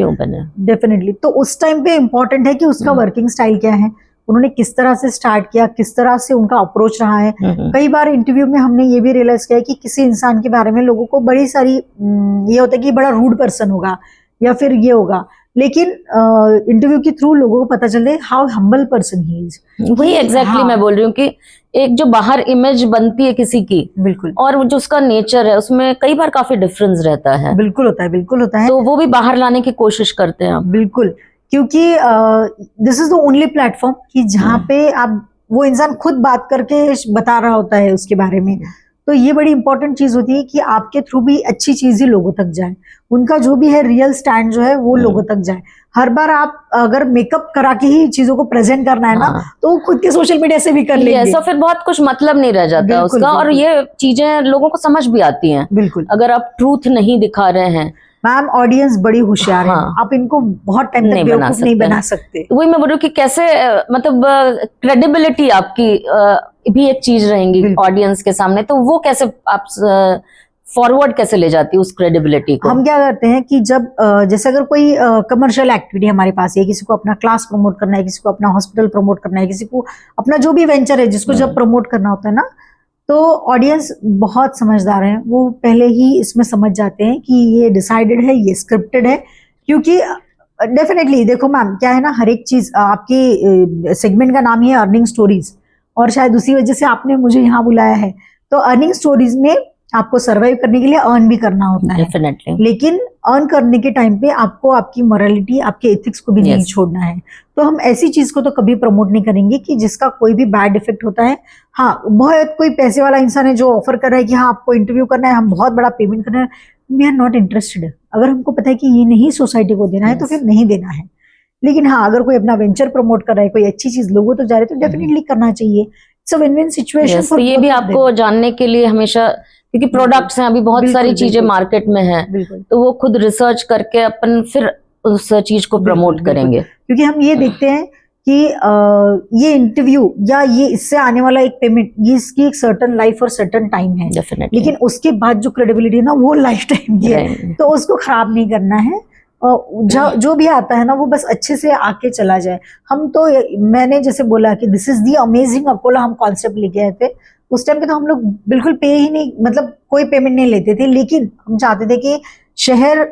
डेफिनेटली। तो उस टाइम पे इम्पोर्टेंट है कि उसका वर्किंग स्टाइल क्या है, उन्होंने किस तरह से स्टार्ट किया, किस तरह से उनका अप्रोच रहा है। कई बार इंटरव्यू में हमने ये भी रियलाइज किया है कि किसी इंसान के बारे में लोगों को बड़ी सारी ये होता है कि बड़ा रूड पर्सन होगा या फिर ये होगा, लेकिन इंटरव्यू के थ्रू लोगों को पता चले how humble person he is. वही एग्जैक्टली मैं बोल रही हूँ कि एक जो बाहर इमेज बनती है किसी की, बिल्कुल, और जो उसका नेचर है उसमें कई बार काफी डिफरेंस रहता है। बिल्कुल होता है, बिल्कुल होता है। तो वो भी बाहर लाने की कोशिश करते हैं। बिल्कुल, क्योंकि this is the only platform कि जहाँ पे आप वो इंसान खुद बात करके बता रहा होता है उसके बारे में। तो ये बड़ी इंपॉर्टेंट चीज होती है कि आपके थ्रू भी अच्छी चीज ही लोगों तक जाए, उनका जो भी है रियल स्टैंड जो है वो लोगों तक जाए। हर बार आप अगर मेकअप करा के ही चीजों को प्रेजेंट करना है ना, तो वो खुद के सोशल मीडिया से भी कर लेंगे, ऐसा फिर बहुत कुछ मतलब नहीं रह जाता उसका। और ये चीजें लोगों को समझ भी आती हैं। बिल्कुल, अगर आप ट्रूथ नहीं दिखा रहे हैं। मैम ऑडियंस बड़ी होशियार है, आप इनको बहुत टाइम तक बेवकूफ नहीं बना सकते। तो वही मैं बोल रही हूँ कि कैसे मतलब क्रेडिबिलिटी आपकी भी एक चीज रहेंगी ऑडियंस के सामने, तो वो कैसे आप फॉरवर्ड कैसे ले जाती है उस क्रेडिबिलिटी को? हम क्या करते हैं कि जब जैसे अगर कोई कमर्शियल एक्टिविटी हमारे पास है, किसी को अपना क्लास प्रमोट करना है, किसी को अपना हॉस्पिटल प्रमोट करना है, किसी को अपना जो भी वेंचर है जिसको जब प्रमोट करना होता है ना, तो ऑडियंस बहुत समझदार है, वो पहले ही इसमें समझ जाते हैं कि ये डिसाइडेड है, ये स्क्रिप्टेड है। क्योंकि डेफिनेटली देखो मैम क्या है ना, हर एक चीज आपकी सेगमेंट का नाम ही है अर्निंग स्टोरीज, और शायद उसी वजह से आपने मुझे यहाँ बुलाया है। तो अर्निंग स्टोरीज में आपको सर्वाइव करने के लिए अर्न भी करना होता है डेफिनेटली, लेकिन अर्न करने के टाइम पे आपको आपकी मोरालिटी, आपके एथिक्स को भी नहीं छोड़ना है। तो हम ऐसी चीज को तो कभी प्रमोट नहीं करेंगे कि जिसका कोई भी बैड इफेक्ट होता है। हाँ, बहुत कोई पैसे वाला इंसान है जो ऑफर कर रहा है कि हाँ आपको इंटरव्यू करना है, हम बहुत बड़ा पेमेंट करना है, वी आर नॉट इंटरेस्टेड। अगर हमको पता है कि ये नहीं सोसाइटी को देना है तो फिर नहीं देना है। लेकिन हाँ, अगर कोई अपना वेंचर प्रमोट कर रहा है, कोई अच्छी चीज लोगों तो जा रहे, तो डेफिनेटली करना चाहिए। It's a win win situation. तो ये भी आपको जानने के लिए हमेशा, क्योंकि प्रोडक्ट्स हैं अभी बहुत सारी चीजें मार्केट में हैं, तो वो खुद रिसर्च करके अपन फिर उस चीज को प्रमोट करेंगे। क्योंकि हम ये देखते हैं कि ये इंटरव्यू या ये इससे आने वाला एक पेमेंट, ये इसकी एक सर्टन लाइफ और सर्टन टाइम है, लेकिन उसके बाद जो क्रेडिबिलिटी है ना वो लाइफ टाइम की है, तो उसको खराब नहीं करना है। जो भी आता है ना वो बस अच्छे से आके चला जाए। हम तो, मैंने जैसे बोला कि this is the amazing Akola हम कॉन्सेप्ट लेके आए थे, उस टाइम पे तो हम लोग बिल्कुल पे ही नहीं, मतलब कोई पेमेंट नहीं लेते थे, लेकिन हम चाहते थे कि शहर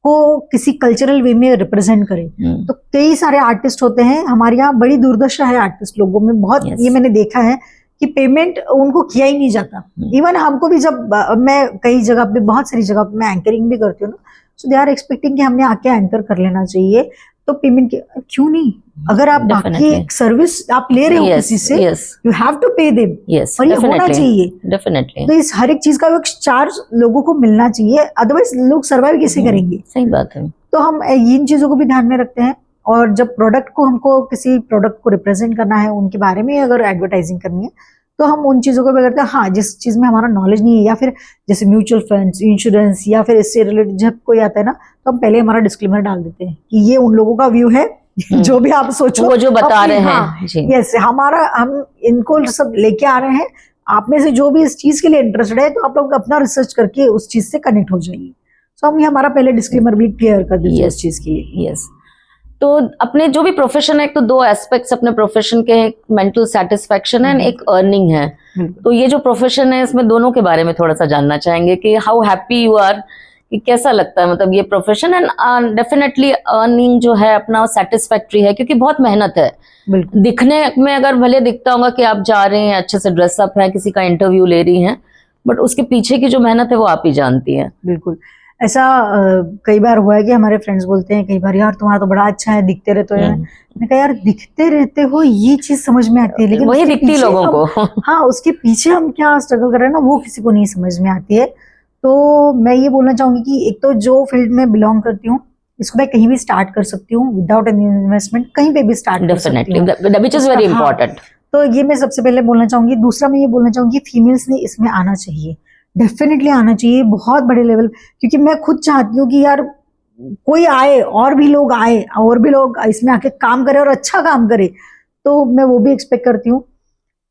को किसी कल्चरल वे में रिप्रेजेंट करें। तो कई सारे आर्टिस्ट होते हैं हमारे यहाँ, बड़ी दुर्दशा है आर्टिस्ट लोगों में बहुत। ये मैंने देखा है कि पेमेंट उनको किया ही नहीं जाता। इवन हमको भी, जब मैं कई जगह पे, बहुत सारी जगह पे मैं एंकरिंग भी करती हूँ ना, सो दे आर एक्सपेक्टिंग कि हमने आके एंकर कर लेना चाहिए, तो पेमेंट क्यों नहीं? अगर आप बाकी एक सर्विस आप ले रहे हो किसी से, you have to pay them, और ये होना चाहिए डेफिनेटली। तो इस हर एक चीज का एक चार्ज लोगों को मिलना चाहिए, अदरवाइज लोग सर्वाइव कैसे करेंगे? सही बात है। तो हम इन चीजों को भी ध्यान में रखते हैं। और जब प्रोडक्ट को, हमको किसी प्रोडक्ट को रिप्रेजेंट करना है, उनके बारे में अगर एडवर्टाइजिंग करनी है, तो हम उन चीजों को भी करते हैं। हाँ, जिस चीज में हमारा नॉलेज नहीं है, या फिर जैसे म्यूचुअल फंड्स, इंश्योरेंस, या फिर इससे रिलेटेड जब कोई आता है ना, तो हम पहले हमारा डिस्क्लेमर डाल देते हैं कि ये उन लोगों का व्यू है, जो भी आप सोचो वो जो बता रहे हैं। यस, हमारा, हम इनको सब लेके आ रहे हैं। आप में से जो भी इस चीज के लिए इंटरेस्टेड है, तो आप लोग अपना रिसर्च करके उस चीज से कनेक्ट हो जाइए। तो हम हमारा पहले डिस्क्लेमर भी क्लियर कर दीजिए उस चीज के लिए। यस, तो अपने जो भी प्रोफेशन है, एक तो दो एस्पेक्ट्स अपने प्रोफेशन के, एक मेंटल सेटिस्फेक्शन है, एक अर्निंग है। तो ये जो प्रोफेशन है, इसमें दोनों के बारे में थोड़ा सा जानना चाहेंगे कि हाउ हैप्पी यू आर, कि कैसा लगता है मतलब ये प्रोफेशन। एंड डेफिनेटली अर्निंग जो है अपना सेटिस्फैक्ट्री है, क्योंकि बहुत मेहनत है। दिखने में अगर भले दिखता होगा कि आप जा रहे हैं, अच्छे से ड्रेसअप है, किसी का इंटरव्यू ले रही हैं, बट उसके पीछे की जो मेहनत है वो आप ही जानती हैं। बिल्कुल, ऐसा कई बार हुआ है कि हमारे फ्रेंड्स बोलते हैं कई बार, यार तुम्हारा तो बड़ा अच्छा है, दिखते रहते हो। मैंने कहा यार दिखते रहते हो ये चीज समझ में आती है, लेकिन वही दिखती लोगों को। हाँ, उसके पीछे हम क्या स्ट्रगल कर रहे हैं ना, वो किसी को नहीं समझ में आती है। तो मैं ये बोलना चाहूंगी कि एक तो जो फील्ड में बिलोंग करती हूँ, इसको मैं कहीं भी स्टार्ट कर सकती हूँ विदाउट एनी इन्वेस्टमेंट, कहीं पे भी स्टार्ट कर सकती हूँ, व्हिच इज वेरी इंपॉर्टेंट। तो ये मैं सबसे पहले बोलना चाहूंगी। दूसरा मैं ये बोलना चाहूंगी फीमेल्स ने इसमें आना चाहिए, डेफिनेटली आना चाहिए बहुत बड़े लेवल, क्योंकि मैं खुद चाहती हूँ कि यार कोई आए, और भी लोग आए, और भी लोग इसमें आके काम करे और अच्छा काम करे, तो मैं वो भी एक्सपेक्ट करती हूँ।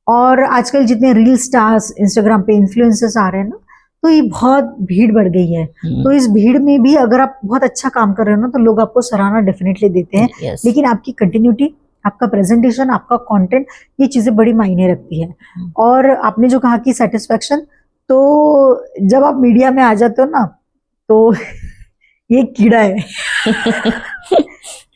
और आजकल जितने रील स्टार्स, इंस्टाग्राम पे इन्फ्लुएंसर्स आ रहे हैं ना, तो ये बहुत भीड़ बढ़ गई है। तो इस भीड़ में भी अगर आप बहुत अच्छा काम कर रहे हो ना, तो लोग आपको सराहना डेफिनेटली देते हैं। लेकिन आपकी कंटिन्यूटी, आपका प्रेजेंटेशन, आपका कंटेंट, ये चीजें बड़ी मायने रखती है। और आपने जो कहा कि सेटिस्फेक्शन, तो जब आप मीडिया में आ जाते हो ना, तो ये कीड़ा है।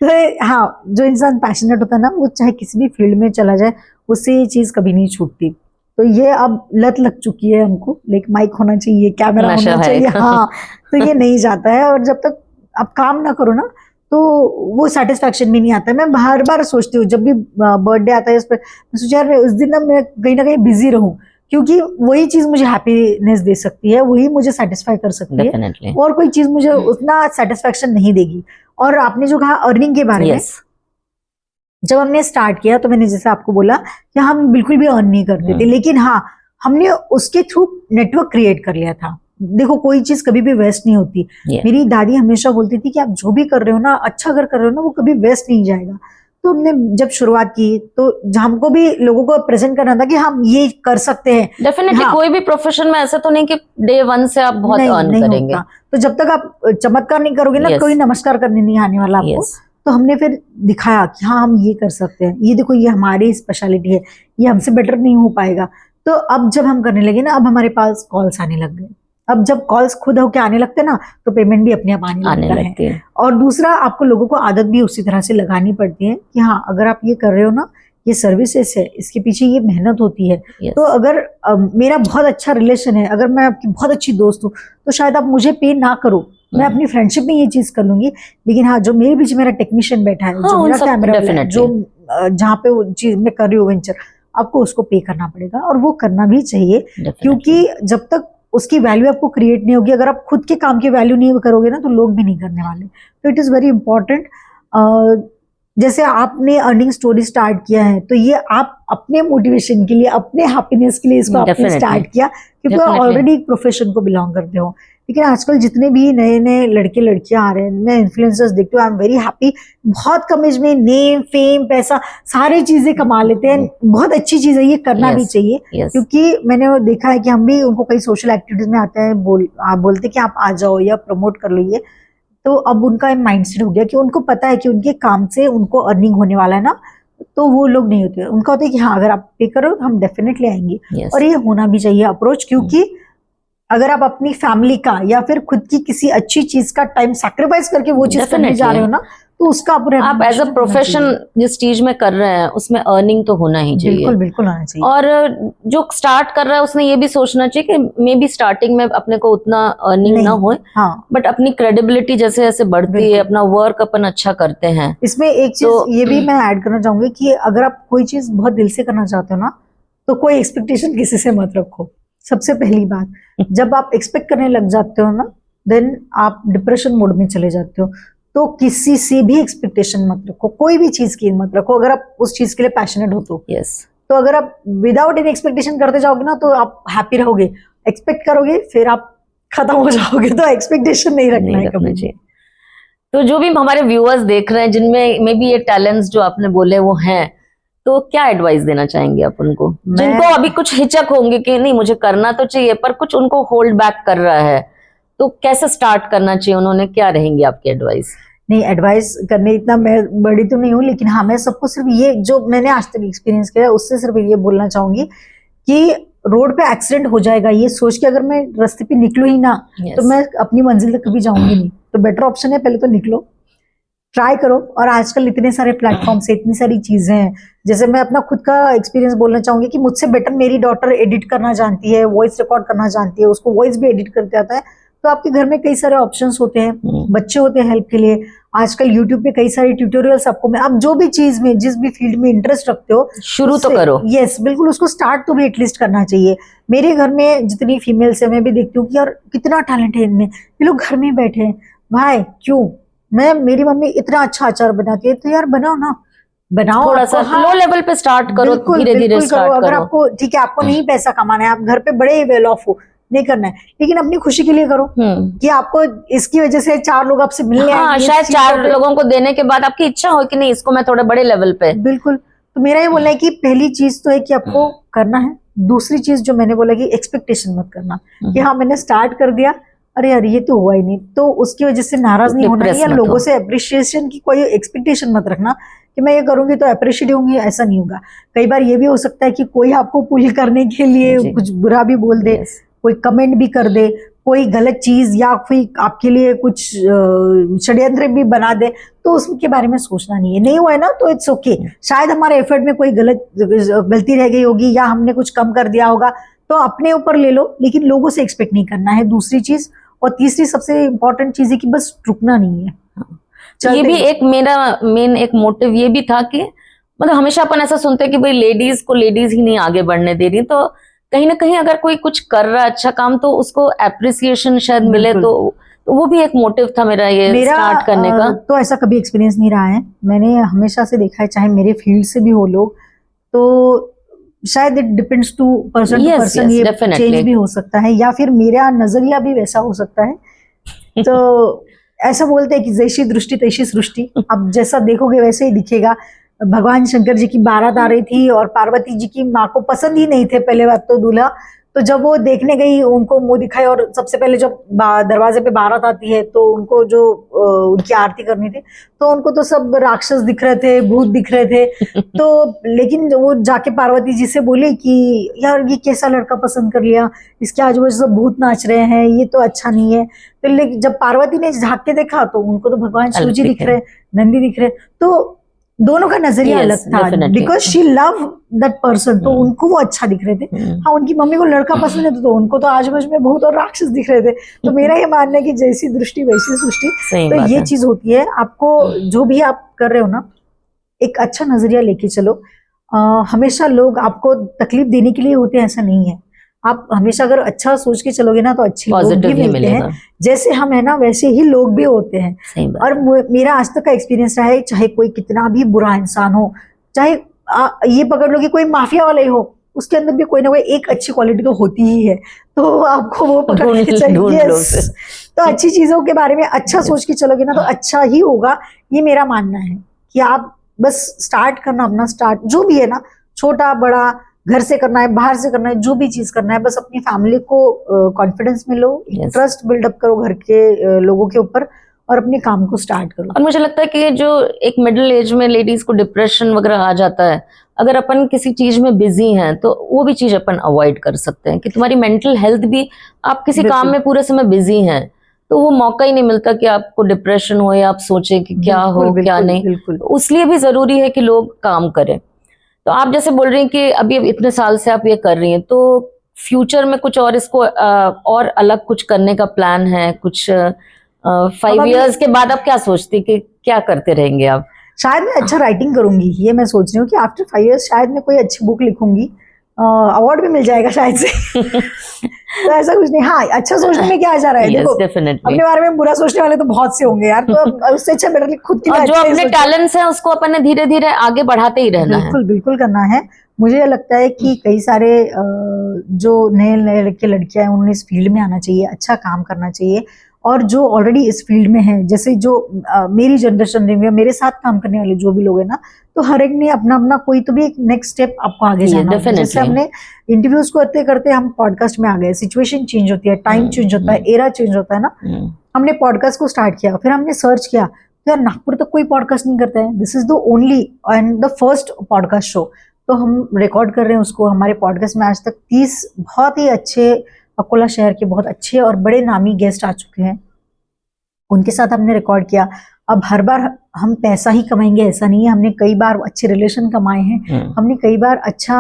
तो हाँ, जो इंसान पैशनेट होता है ना, वो चाहे किसी भी फील्ड में चला जाए, उससे ये चीज कभी नहीं छूटती। तो ये अब लत लग चुकी है हमको, लाइक माइक होना चाहिए, कैमरा होना चाहिए, हाँ, तो ये नहीं जाता है। और जब तक आप काम ना करो ना, तो वो सेटिस्फैक्शन भी नहीं आता। मैं बार बार सोचती हूँ जब भी बर्थडे आता है उस पर, मैं सोचा यार उस दिन ना मैं कहीं ना कहीं बिजी रहूं, क्योंकि वही चीज मुझे हैप्पीनेस दे सकती है, वही मुझे सेटिस्फाई कर सकती है, और कोई चीज मुझे उतना सेटिस्फैक्शन नहीं देगी। और आपने जो कहा अर्निंग के बारे में, जब हमने स्टार्ट किया तो मैंने जैसे आपको बोला कि हम बिल्कुल भी अर्न नहीं करते थे, लेकिन हाँ हमने उसके थ्रू नेटवर्क क्रिएट कर लिया था। देखो कोई चीज कभी भी वेस्ट नहीं होती। मेरी दादी हमेशा बोलती थी कि आप जो भी कर रहे हो ना, अच्छा अगर कर रहे हो ना, वो कभी वेस्ट नहीं जाएगा। तो हमने जब शुरुआत की तो हमको भी लोगों को प्रेजेंट करना था कि हम ये कर सकते हैं। डेफिनेटली कोई भी प्रोफेशन में ऐसा तो नहीं कि डे वन से आप बहुत अर्न करेंगे। तो जब तक आप चमत्कार नहीं करोगे ना, कोई नमस्कार करने नहीं आने वाला आपको। तो हमने फिर दिखाया कि हाँ हम ये कर सकते हैं, ये देखो ये हमारी स्पेशलिटी है, ये हमसे बेटर नहीं हो पाएगा। तो अब जब हम करने लगे ना, अब हमारे पास कॉल्स आने लग गए। अब जब कॉल्स खुद होके आने लगते ना, तो पेमेंट भी अपने आप आने लगता है। और दूसरा, आपको लोगों को आदत भी उसी तरह से लगानी पड़ती है कि हाँ अगर आप ये कर रहे हो ना, ये सर्विसेज है, इसके पीछे ये मेहनत होती है। तो अगर मेरा बहुत अच्छा रिलेशन है, अगर मैं आपकी बहुत अच्छी दोस्त हूँ, तो शायद आप मुझे पे ना करो, मैं अपनी फ्रेंडशिप में ये चीज कर लूंगी, लेकिन हाँ जो मेरे बीच मेरा टेक्नीशियन बैठा है, जो मेरा कैमरा, जो जहाँ पे वो चीज मैं कर रही हूँ वेंचर, आपको उसको पे करना पड़ेगा। और वो करना भी चाहिए, क्योंकि जब तक उसकी वैल्यू आपको क्रिएट नहीं होगी, अगर आप खुद के काम की वैल्यू नहीं करोगे ना, तो लोग भी नहीं करने वाले। तो इट इज वेरी इंपॉर्टेंट। जैसे आपने अर्निंग स्टोरी स्टार्ट किया है, तो ये आप अपने मोटिवेशन के लिए, अपने हैप्पीनेस के लिए इसको आपने स्टार्ट किया, क्योंकि आप ऑलरेडी एक प्रोफेशन को बिलोंग करते हो। लेकिन आजकल जितने भी नए नए लड़के लड़कियां आ रहे हैं, मैं इन्फ्लुएंसर्स देखती हूँ, आई एम वेरी हैप्पी। बहुत कम एज में नेम, फेम, पैसा, सारी चीजें कमा लेते हैं। बहुत अच्छी चीज है, ये करना भी चाहिए। क्योंकि मैंने देखा है कि हम भी उनको कई सोशल एक्टिविटीज में आते हैं, बोलते कि आप आ जाओ या प्रमोट कर लो ये। तो अब उनका माइंडसेट हो गया कि उनको पता है कि उनके काम से उनको अर्निंग होने वाला है ना, तो वो लोग नहीं होते। उनका होता है कि हाँ अगर आप पे करो तो हम डेफिनेटली आएंगे। और ये होना भी चाहिए अप्रोच, क्योंकि अगर आप अपनी फैमिली का या फिर खुद की किसी अच्छी चीज का टाइम सैक्रिफाइस करके वो चीज करने जा रहे हो ना, तो उसका आप एज अ प्रोफेशन जिस चीज में कर रहे हैं उसमें अर्निंग तो होना ही चाहिए। बिल्कुल बिल्कुल होना चाहिए। और जो स्टार्ट कर रहा है उसने ये भी सोचना चाहिए कि मे बी स्टार्टिंग में अपने को उतना अर्निंग ना हो, बट अपनी क्रेडिबिलिटी जैसे जैसे बढ़ती है, अपना वर्क अपन अच्छा करते हैं। इसमें एक चीज ये भी मैं ऐड करना चाहूंगी कि अगर आप कोई चीज बहुत दिल से करना चाहते हो ना, तो कोई एक्सपेक्टेशन किसी से मत रखो। सबसे पहली बात, जब आप एक्सपेक्ट करने लग जाते हो ना, देन आप डिप्रेशन मोड में चले जाते हो। तो किसी से भी एक्सपेक्टेशन मत रखो, कोई भी चीज की मत रखो, अगर आप उस चीज के लिए पैशनेट हो तो। तो अगर आप विदाउट एनी एक्सपेक्टेशन करते जाओगे ना, तो आप हैप्पी रहोगे। एक्सपेक्ट करोगे फिर आप खत्म हो जाओगे। तो एक्सपेक्टेशन नहीं रखना है कभी। तो जो भी हमारे व्यूअर्स देख रहे हैं, जिनमें मे बी ये टैलेंट्स जो आपने बोले वो हैं, तो क्या एडवाइस देना चाहेंगे आप उनको, जिनको अभी कुछ हिचक होंगे कि नहीं मुझे करना तो चाहिए, पर कुछ उनको होल्ड बैक कर रहा है, तो कैसे स्टार्ट करना चाहिए उन्होंने, क्या रहेंगी आपकी एडवाइस? नहीं, एडवाइस करने इतना मैं बड़ी तो नहीं हूँ, लेकिन हाँ मैं सबको सिर्फ ये जो मैंने आज तक एक्सपीरियंस किया उससे सिर्फ ये बोलना चाहूंगी कि रोड पे एक्सीडेंट हो जाएगा ये सोच के अगर मैं रास्ते पे निकलू ही ना, तो मैं अपनी मंजिल तक कभी जाऊंगी नहीं। तो बेटर ऑप्शन है पहले तो निकलो, ट्राई करो। और आजकल इतने सारे प्लेटफॉर्म से इतनी सारी चीजें हैं। जैसे मैं अपना खुद का एक्सपीरियंस बोलना चाहूंगी कि मुझसे बेटर मेरी डॉटर एडिट करना जानती है, वॉइस रिकॉर्ड करना जानती है, उसको वॉइस भी एडिट करते आता है। तो आपके घर में कई सारे ऑप्शंस होते हैं, बच्चे होते हैं हेल्प के लिए। आजकल यूट्यूब पे कई सारे ट्यूटोरियल्स आपको आप जो भी चीज में जिस भी फील्ड में इंटरेस्ट रखते हो शुरू तो करो। यस बिल्कुल, उसको स्टार्ट तो भी एटलीस्ट करना चाहिए। मेरे घर में जितनी फीमेल्स है मैं भी देखती हूँ कि यार कितना टैलेंट है इनमें, ये लोग घर में बैठे हैं। भाई क्यों, मेरी मम्मी इतना अच्छा अचार बनाती है, तो यार बनाओ ना, बनाओ, थोड़ा सा लो लेवल पे स्टार्ट करो, धीरे-धीरे स्टार्ट करो। अगर आपको ठीक है आपको नहीं पैसा कमाना है, आप घर पे बड़े वेल ऑफ हो, नहीं करना है, लेकिन अपनी खुशी के लिए करो कि आपको इसकी वजह से 4 लोग आपसे मिलने आएंगे। शायद 4 लोगों को देने के बाद आपकी इच्छा हो कि नहीं इसको मैं थोड़े बड़े लेवल पे। बिल्कुल, तो मेरा ये बोलना है कि पहली चीज तो है कि आपको करना है। दूसरी चीज जो मैंने बोला कि एक्सपेक्टेशन मत करना कि हाँ मैंने स्टार्ट कर दिया, अरे यार ये तो हुआ ही नहीं, तो उसकी वजह से नाराज नहीं होना है, या लोगों से अप्रिशिएशन की कोई एक्सपेक्टेशन मत रखना कि मैं ये करूंगी तो अप्रिशिएट होंगी, ऐसा नहीं होगा। कई बार ये भी हो सकता है कि कोई आपको पुल करने के लिए कुछ बुरा भी बोल दे, कोई कमेंट भी कर दे, कोई गलत चीज या कोई आपके लिए कुछ षड्यंत्र भी बना दे, तो उसके बारे में सोचना नहीं है। नहीं हुआ है ना तो इट्स ओके, शायद हमारे एफर्ट में कोई गलती रह गई होगी या हमने कुछ कम कर दिया होगा, तो अपने ऊपर ले लो, लेकिन लोगों से एक्सपेक्ट नहीं करना है। दूसरी चीज, और तीसरी सबसे इंपॉर्टेंट चीज है कि बस रुकना नहीं है। ये भी एक मेरा मेन एक मोटिव ये भी था कि मतलब हमेशा अपन ऐसा सुनते हैं कि भाई लेडीज को लेडीज ही नहीं आगे बढ़ने दे रही, तो कहीं ना कहीं अगर कोई कुछ कर रहा है अच्छा काम तो उसको एप्रिसिएशन शायद मिले, तो वो भी एक मोटिव था मेरा ये स्टार्ट करने का। तो ऐसा कभी एक्सपीरियंस नहीं रहा है, मैंने हमेशा से देखा है, चाहे मेरे फील्ड से भी हो लोग, तो शायद it depends to person to person, ये चेंज भी हो सकता है या फिर मेरा नजरिया भी वैसा हो सकता है। तो ऐसा बोलते हैं कि जैसी दृष्टि तैसी सृष्टि, अब जैसा देखोगे वैसे ही दिखेगा। भगवान शंकर जी की बारात आ रही थी और पार्वती जी की माँ को पसंद ही नहीं थे पहले बात तो दूल्हा, तो जब वो देखने गई उनको मुंह दिखाई, और सबसे पहले जब दरवाजे पे बारात आती है तो उनको जो उनकी आरती करनी थी तो उनको तो सब राक्षस दिख रहे थे, भूत दिख रहे थे। तो लेकिन वो जाके पार्वती जी से बोली कि यार ये कैसा लड़का पसंद कर लिया, इसके आजू बाजू सब भूत नाच रहे हैं, ये तो अच्छा नहीं है। तो लेकिन जब पार्वती ने झांक के देखा तो उनको तो भगवान शिव जी दिख रहे, नंदी दिख रहे, तो दोनों का नजरिया अलग था, because she love that person, तो उनको वो अच्छा दिख रहे थे। हाँ, उनकी मम्मी को लड़का पसंद है तो उनको तो आजू बाजू में भूत और राक्षस दिख रहे थे। तो मेरा ये मानना है कि जैसी दृष्टि वैसी सृष्टि, तो ये चीज होती है। आपको जो भी आप कर रहे हो ना, एक अच्छा नजरिया लेके चलो। हमेशा लोग आपको तकलीफ देने के लिए होते हैं ऐसा नहीं है, आप हमेशा अगर अच्छा सोच के चलोगे ना तो अच्छे लोग भी मिलते हैं। जैसे हम है ना वैसे ही लोग भी होते हैं। और मेरा आज तक का एक्सपीरियंस रहा है, चाहे कोई कितना भी बुरा इंसान हो, चाहे ये पकड़ लो कि कोई माफिया वाला ही हो, उसके अंदर भी कोई ना कोई एक अच्छी क्वालिटी तो होती ही है, तो आपको वो पकड़ के चाहिए। तो अच्छी चीजों के बारे में अच्छा सोच के चलोगे ना तो अच्छा ही होगा, ये मेरा मानना है। कि आप बस स्टार्ट करना, अपना स्टार्ट जो भी है ना, छोटा बड़ा, घर से करना है, बाहर से करना है, जो भी चीज करना है, बस अपनी फैमिली को कॉन्फिडेंस में लो, ट्रस्ट बिल्डअप करो घर के लोगों के ऊपर, और अपने काम को स्टार्ट करो। और मुझे लगता है कि जो एक मिडिल एज में लेडीज को डिप्रेशन वगैरह आ जाता है, अगर अपन किसी चीज में बिजी हैं तो वो भी चीज अपन अवॉइड कर सकते हैं। कि तुम्हारी मेंटल हेल्थ भी, आप किसी काम में पूरे समय बिजी हैं तो वो मौका ही नहीं मिलता कि आपको डिप्रेशन हो या आप सोचे कि क्या हो क्या नहीं। उसलिए भी जरूरी है कि लोग काम करें। तो आप जैसे बोल रही हैं कि अभी इतने साल से आप ये कर रही हैं, तो फ्यूचर में कुछ और इसको और अलग कुछ करने का प्लान है? कुछ 5 इयर्स के बाद आप क्या सोचती कि क्या करते रहेंगे आप? शायद मैं अच्छा राइटिंग करूंगी, ये मैं सोच रही हूँ कि आफ्टर 5 इयर्स शायद मैं कोई अच्छी बुक लिखूंगी, अवार्ड भी मिल जाएगा शायद से। तो ऐसा कुछ नहीं। हाँ, अच्छा सोचने में क्या जा रहा है? देखो, अपने बारे में बुरा सोचने वाले तो बहुत से होंगे यार, तो उससे अच्छा बेटर खुद की जो अपने टैलेंट्स हैं उसको अपन ने धीरे धीरे आगे बढ़ाते ही रहना है। बिल्कुल बिल्कुल करना है। मुझे लगता है कि कई सारे जो नए नए लड़के लड़कियां हैं उन्हें इस फील्ड में आना चाहिए, अच्छा काम करना चाहिए। और जो ऑलरेडी इस फील्ड में है, जैसे जो मेरी जनरेशन में मेरे साथ काम करने वाले जो भी लोग हैं ना, तो हर एक ने अपना अपना कोई तो भी एक नेक्स्ट स्टेप आपको आगे जाना है। जैसे हमने इंटरव्यूज करते करते हम पॉडकास्ट में आ गए, सिचुएशन चेंज होती है, टाइम चेंज होता है, एरा चेंज होता है ना। हमने पॉडकास्ट को स्टार्ट किया, फिर हमने सर्च किया तो यार नागपुर तक कोई पॉडकास्ट नहीं करता है, this is the only and the first podcast show. तो हम रिकॉर्ड कर रहे हैं उसको। हमारे पॉडकास्ट में आज तक 30 बहुत ही अच्छे अकोला शहर के बहुत अच्छे और बड़े नामी गेस्ट आ चुके हैं, उनके साथ हमने रिकॉर्ड किया। अब हर बार हम पैसा ही कमाएंगे ऐसा नहीं है, हमने कई बार अच्छे रिलेशन कमाए हैं, हमने कई बार अच्छा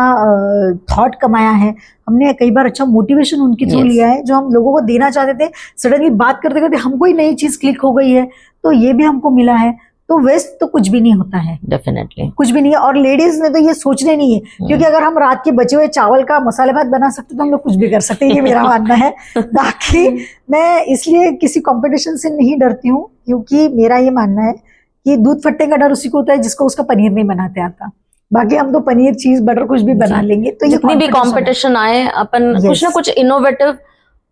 थॉट कमाया है, हमने कई बार अच्छा मोटिवेशन उनके थ्रू लिया है जो हम लोगों को देना चाहते थे। सडनली बात करते करते हमको ही नई चीज क्लिक हो गई है, तो ये भी हमको मिला है। तो वेस्ट तो कुछ भी नहीं होता है, डेफिनेटली कुछ भी नहीं है। और लेडीज ने तो ये सोचने नहीं है, क्योंकि अगर हम रात के बचे हुए चावल का मसाले भात बना सकते तो हम लोग कुछ भी कर सकते हैं, ये मेरा मानना है। बाकी मैं इसलिए किसी कंपटीशन से नहीं डरती हूँ, क्योंकि मेरा ये मानना है कि दूध फटने का डर उसी को होता है जिसको उसका पनीर नहीं बनाते आता। बाकी हम तो पनीर चीज बटर कुछ भी बना लेंगे। तो जितनी भी कंपटीशन आए अपन कुछ ना कुछ इनोवेटिव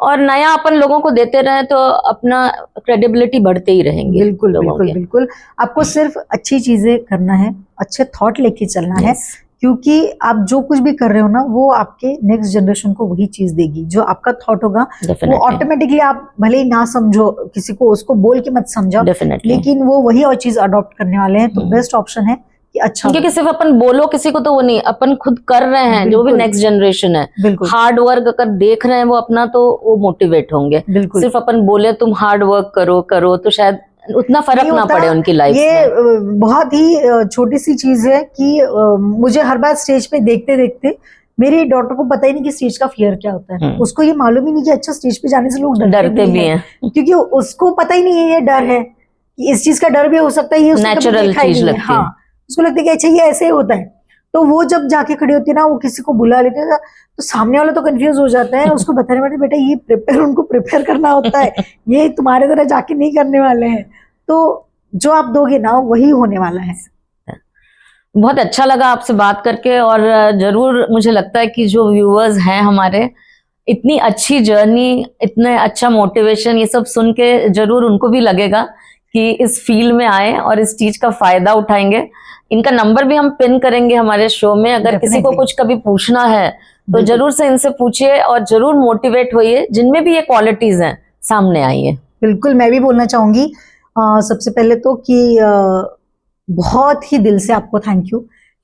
और नया अपन लोगों को देते रहे तो अपना क्रेडिबिलिटी बढ़ते ही रहेंगे। बिल्कुल बिल्कुल बिल्कुल। आपको सिर्फ अच्छी चीजें करना है, अच्छे थॉट लेके चलना है, क्योंकि आप जो कुछ भी कर रहे हो ना वो आपके नेक्स्ट जनरेशन को वही चीज देगी। जो आपका थॉट होगा वो ऑटोमेटिकली, आप भले ही ना समझो किसी को, उसको बोल के मत समझो, लेकिन वो वही और चीज अडॉप्ट करने वाले हैं। तो बेस्ट ऑप्शन है अच्छा, क्योंकि सिर्फ अपन बोलो किसी को तो वो नहीं, अपन खुद कर रहे हैं। जो भी नेक्स्ट जनरेशन है, हार्ड वर्क अगर देख रहे हैं वो अपना, तो वो मोटिवेट होंगे। सिर्फ अपन बोले तुम हार्ड वर्क करो करो तो शायद उतना फर्क ना पड़े उनकी लाइफ में। ये बहुत ही छोटी सी चीज है कि मुझे हर बार स्टेज पे देखते देखते मेरी डॉटर को पता ही नहीं कि स्टेज का फियर क्या होता है। उसको ये मालूम ही नहीं कि अच्छा स्टेज पे जाने से लोग डरते भी हैं, क्योंकि उसको पता ही नहीं है ये डर है। कि इस चीज का डर भी हो सकता है, ये उसने कभी नेचुरल देखा ही चीज नहीं है। लगती है। हाँ, उसको लगता है कि अच्छा ये ऐसे ही होता है। तो वो जब जाके खड़ी होती है ना, वो किसी को बुला लेते हैं तो सामने वाला तो कंफ्यूज हो जाता है, उसको बताने वाले बेटा ये प्रिपेयर, उनको प्रिपेयर करना होता है, ये तुम्हारे तरह जाके नहीं करने वाले हैं। तो जो आप दोगे ना वही होने वाला है। बहुत अच्छा लगा आपसे बात करके, और जरूर मुझे लगता है कि जो व्यूअर्स हैं हमारे, इतनी अच्छी जर्नी, इतने अच्छा मोटिवेशन, ये सब सुन के जरूर उनको भी लगेगा कि इस फील्ड में आए और इस चीज का फायदा उठाएंगे। इनका नंबर भी हम पिन करेंगे हमारे शो में, अगर किसी को कुछ कभी पूछना है तो जरूर से इनसे पूछिए और जरूर मोटिवेट होइए, जिनमें भी ये क्वालिटीज हैं सामने आइए। बिल्कुल, मैं भी बोलना चाहूंगी सबसे पहले तो कि बहुत ही दिल से आपको थैंक यू,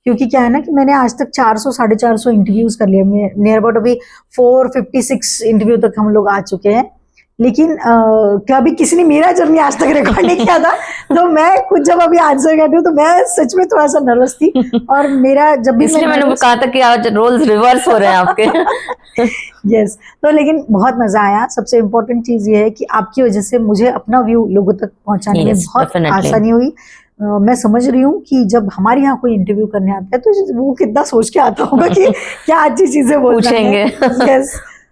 क्योंकि क्या है ना कि मैंने आज तक 400-450 इंटरव्यूज कर लिए, नियर अबाउट अभी 456 इंटरव्यू तक हम लोग आ चुके हैं, लेकिन कभी किसी ने मेरा जर्नी आज तक रिकॉर्ड नहीं किया था। तो मैं खुद जब अभी आंसर करती हूँ तो मैं सच में थोड़ा सा नर्वस थी, और मेरा जब भी इसलिए मैंने कहा था कि आज रोल्स रिवर्स हो रहे हैं आपके। यस, तो लेकिन बहुत मजा आया। सबसे इम्पोर्टेंट चीज ये है कि आपकी वजह से मुझे अपना व्यू लोगों तक पहुंचाने में बहुत आसानी हुई। मैं समझ रही हूँ कि जब हमारे यहाँ कोई इंटरव्यू करने आता है तो वो कितना सोच के आता होगा कि क्या अच्छी चीजें पूछेंगे,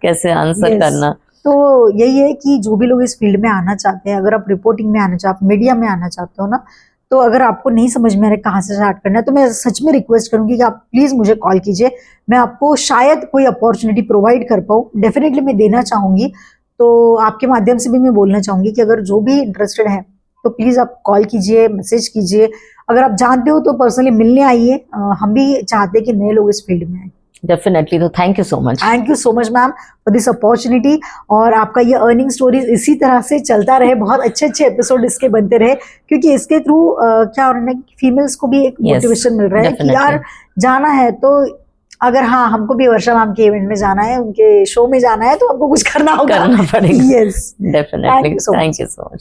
कैसे आंसर करना। तो यही है कि जो भी लोग इस फील्ड में आना चाहते हैं, अगर आप रिपोर्टिंग में आना चाहते, मीडिया में आना चाहते हो ना, तो अगर आपको नहीं समझ में आ रहा कहाँ से स्टार्ट करना है, तो मैं सच में रिक्वेस्ट करूंगी कि आप प्लीज मुझे कॉल कीजिए। मैं आपको शायद कोई अपॉर्चुनिटी प्रोवाइड कर पाऊँ, डेफिनेटली मैं देना चाहूंगी। तो आपके माध्यम से भी मैं बोलना चाहूंगी कि अगर जो भी इंटरेस्टेड है तो प्लीज आप कॉल कीजिए, मैसेज कीजिए। अगर आप जानते हो तो पर्सनली मिलने आइए, हम भी चाहते हैं कि नए लोग इस फील्ड में आए। डेफिनेटली, तो thank you so much. Thank you so much ma'am for this opportunity, और आपका ये अर्निंग स्टोरीज इसी तरह से चलता रहे, बहुत अच्छे अच्छे एपिसोड इसके बनते रहे, क्योंकि इसके थ्रू क्या हो रहा है कि फीमेल्स को भी एक मोटिवेशन मिल रहा है कि यार जाना है तो, अगर हाँ हमको भी वर्षा मैम के इवेंट में जाना है, उनके शो में जाना है, तो हमको कुछ करना होगा, करना पड़ेगा। Yes, definitely, thank you so much.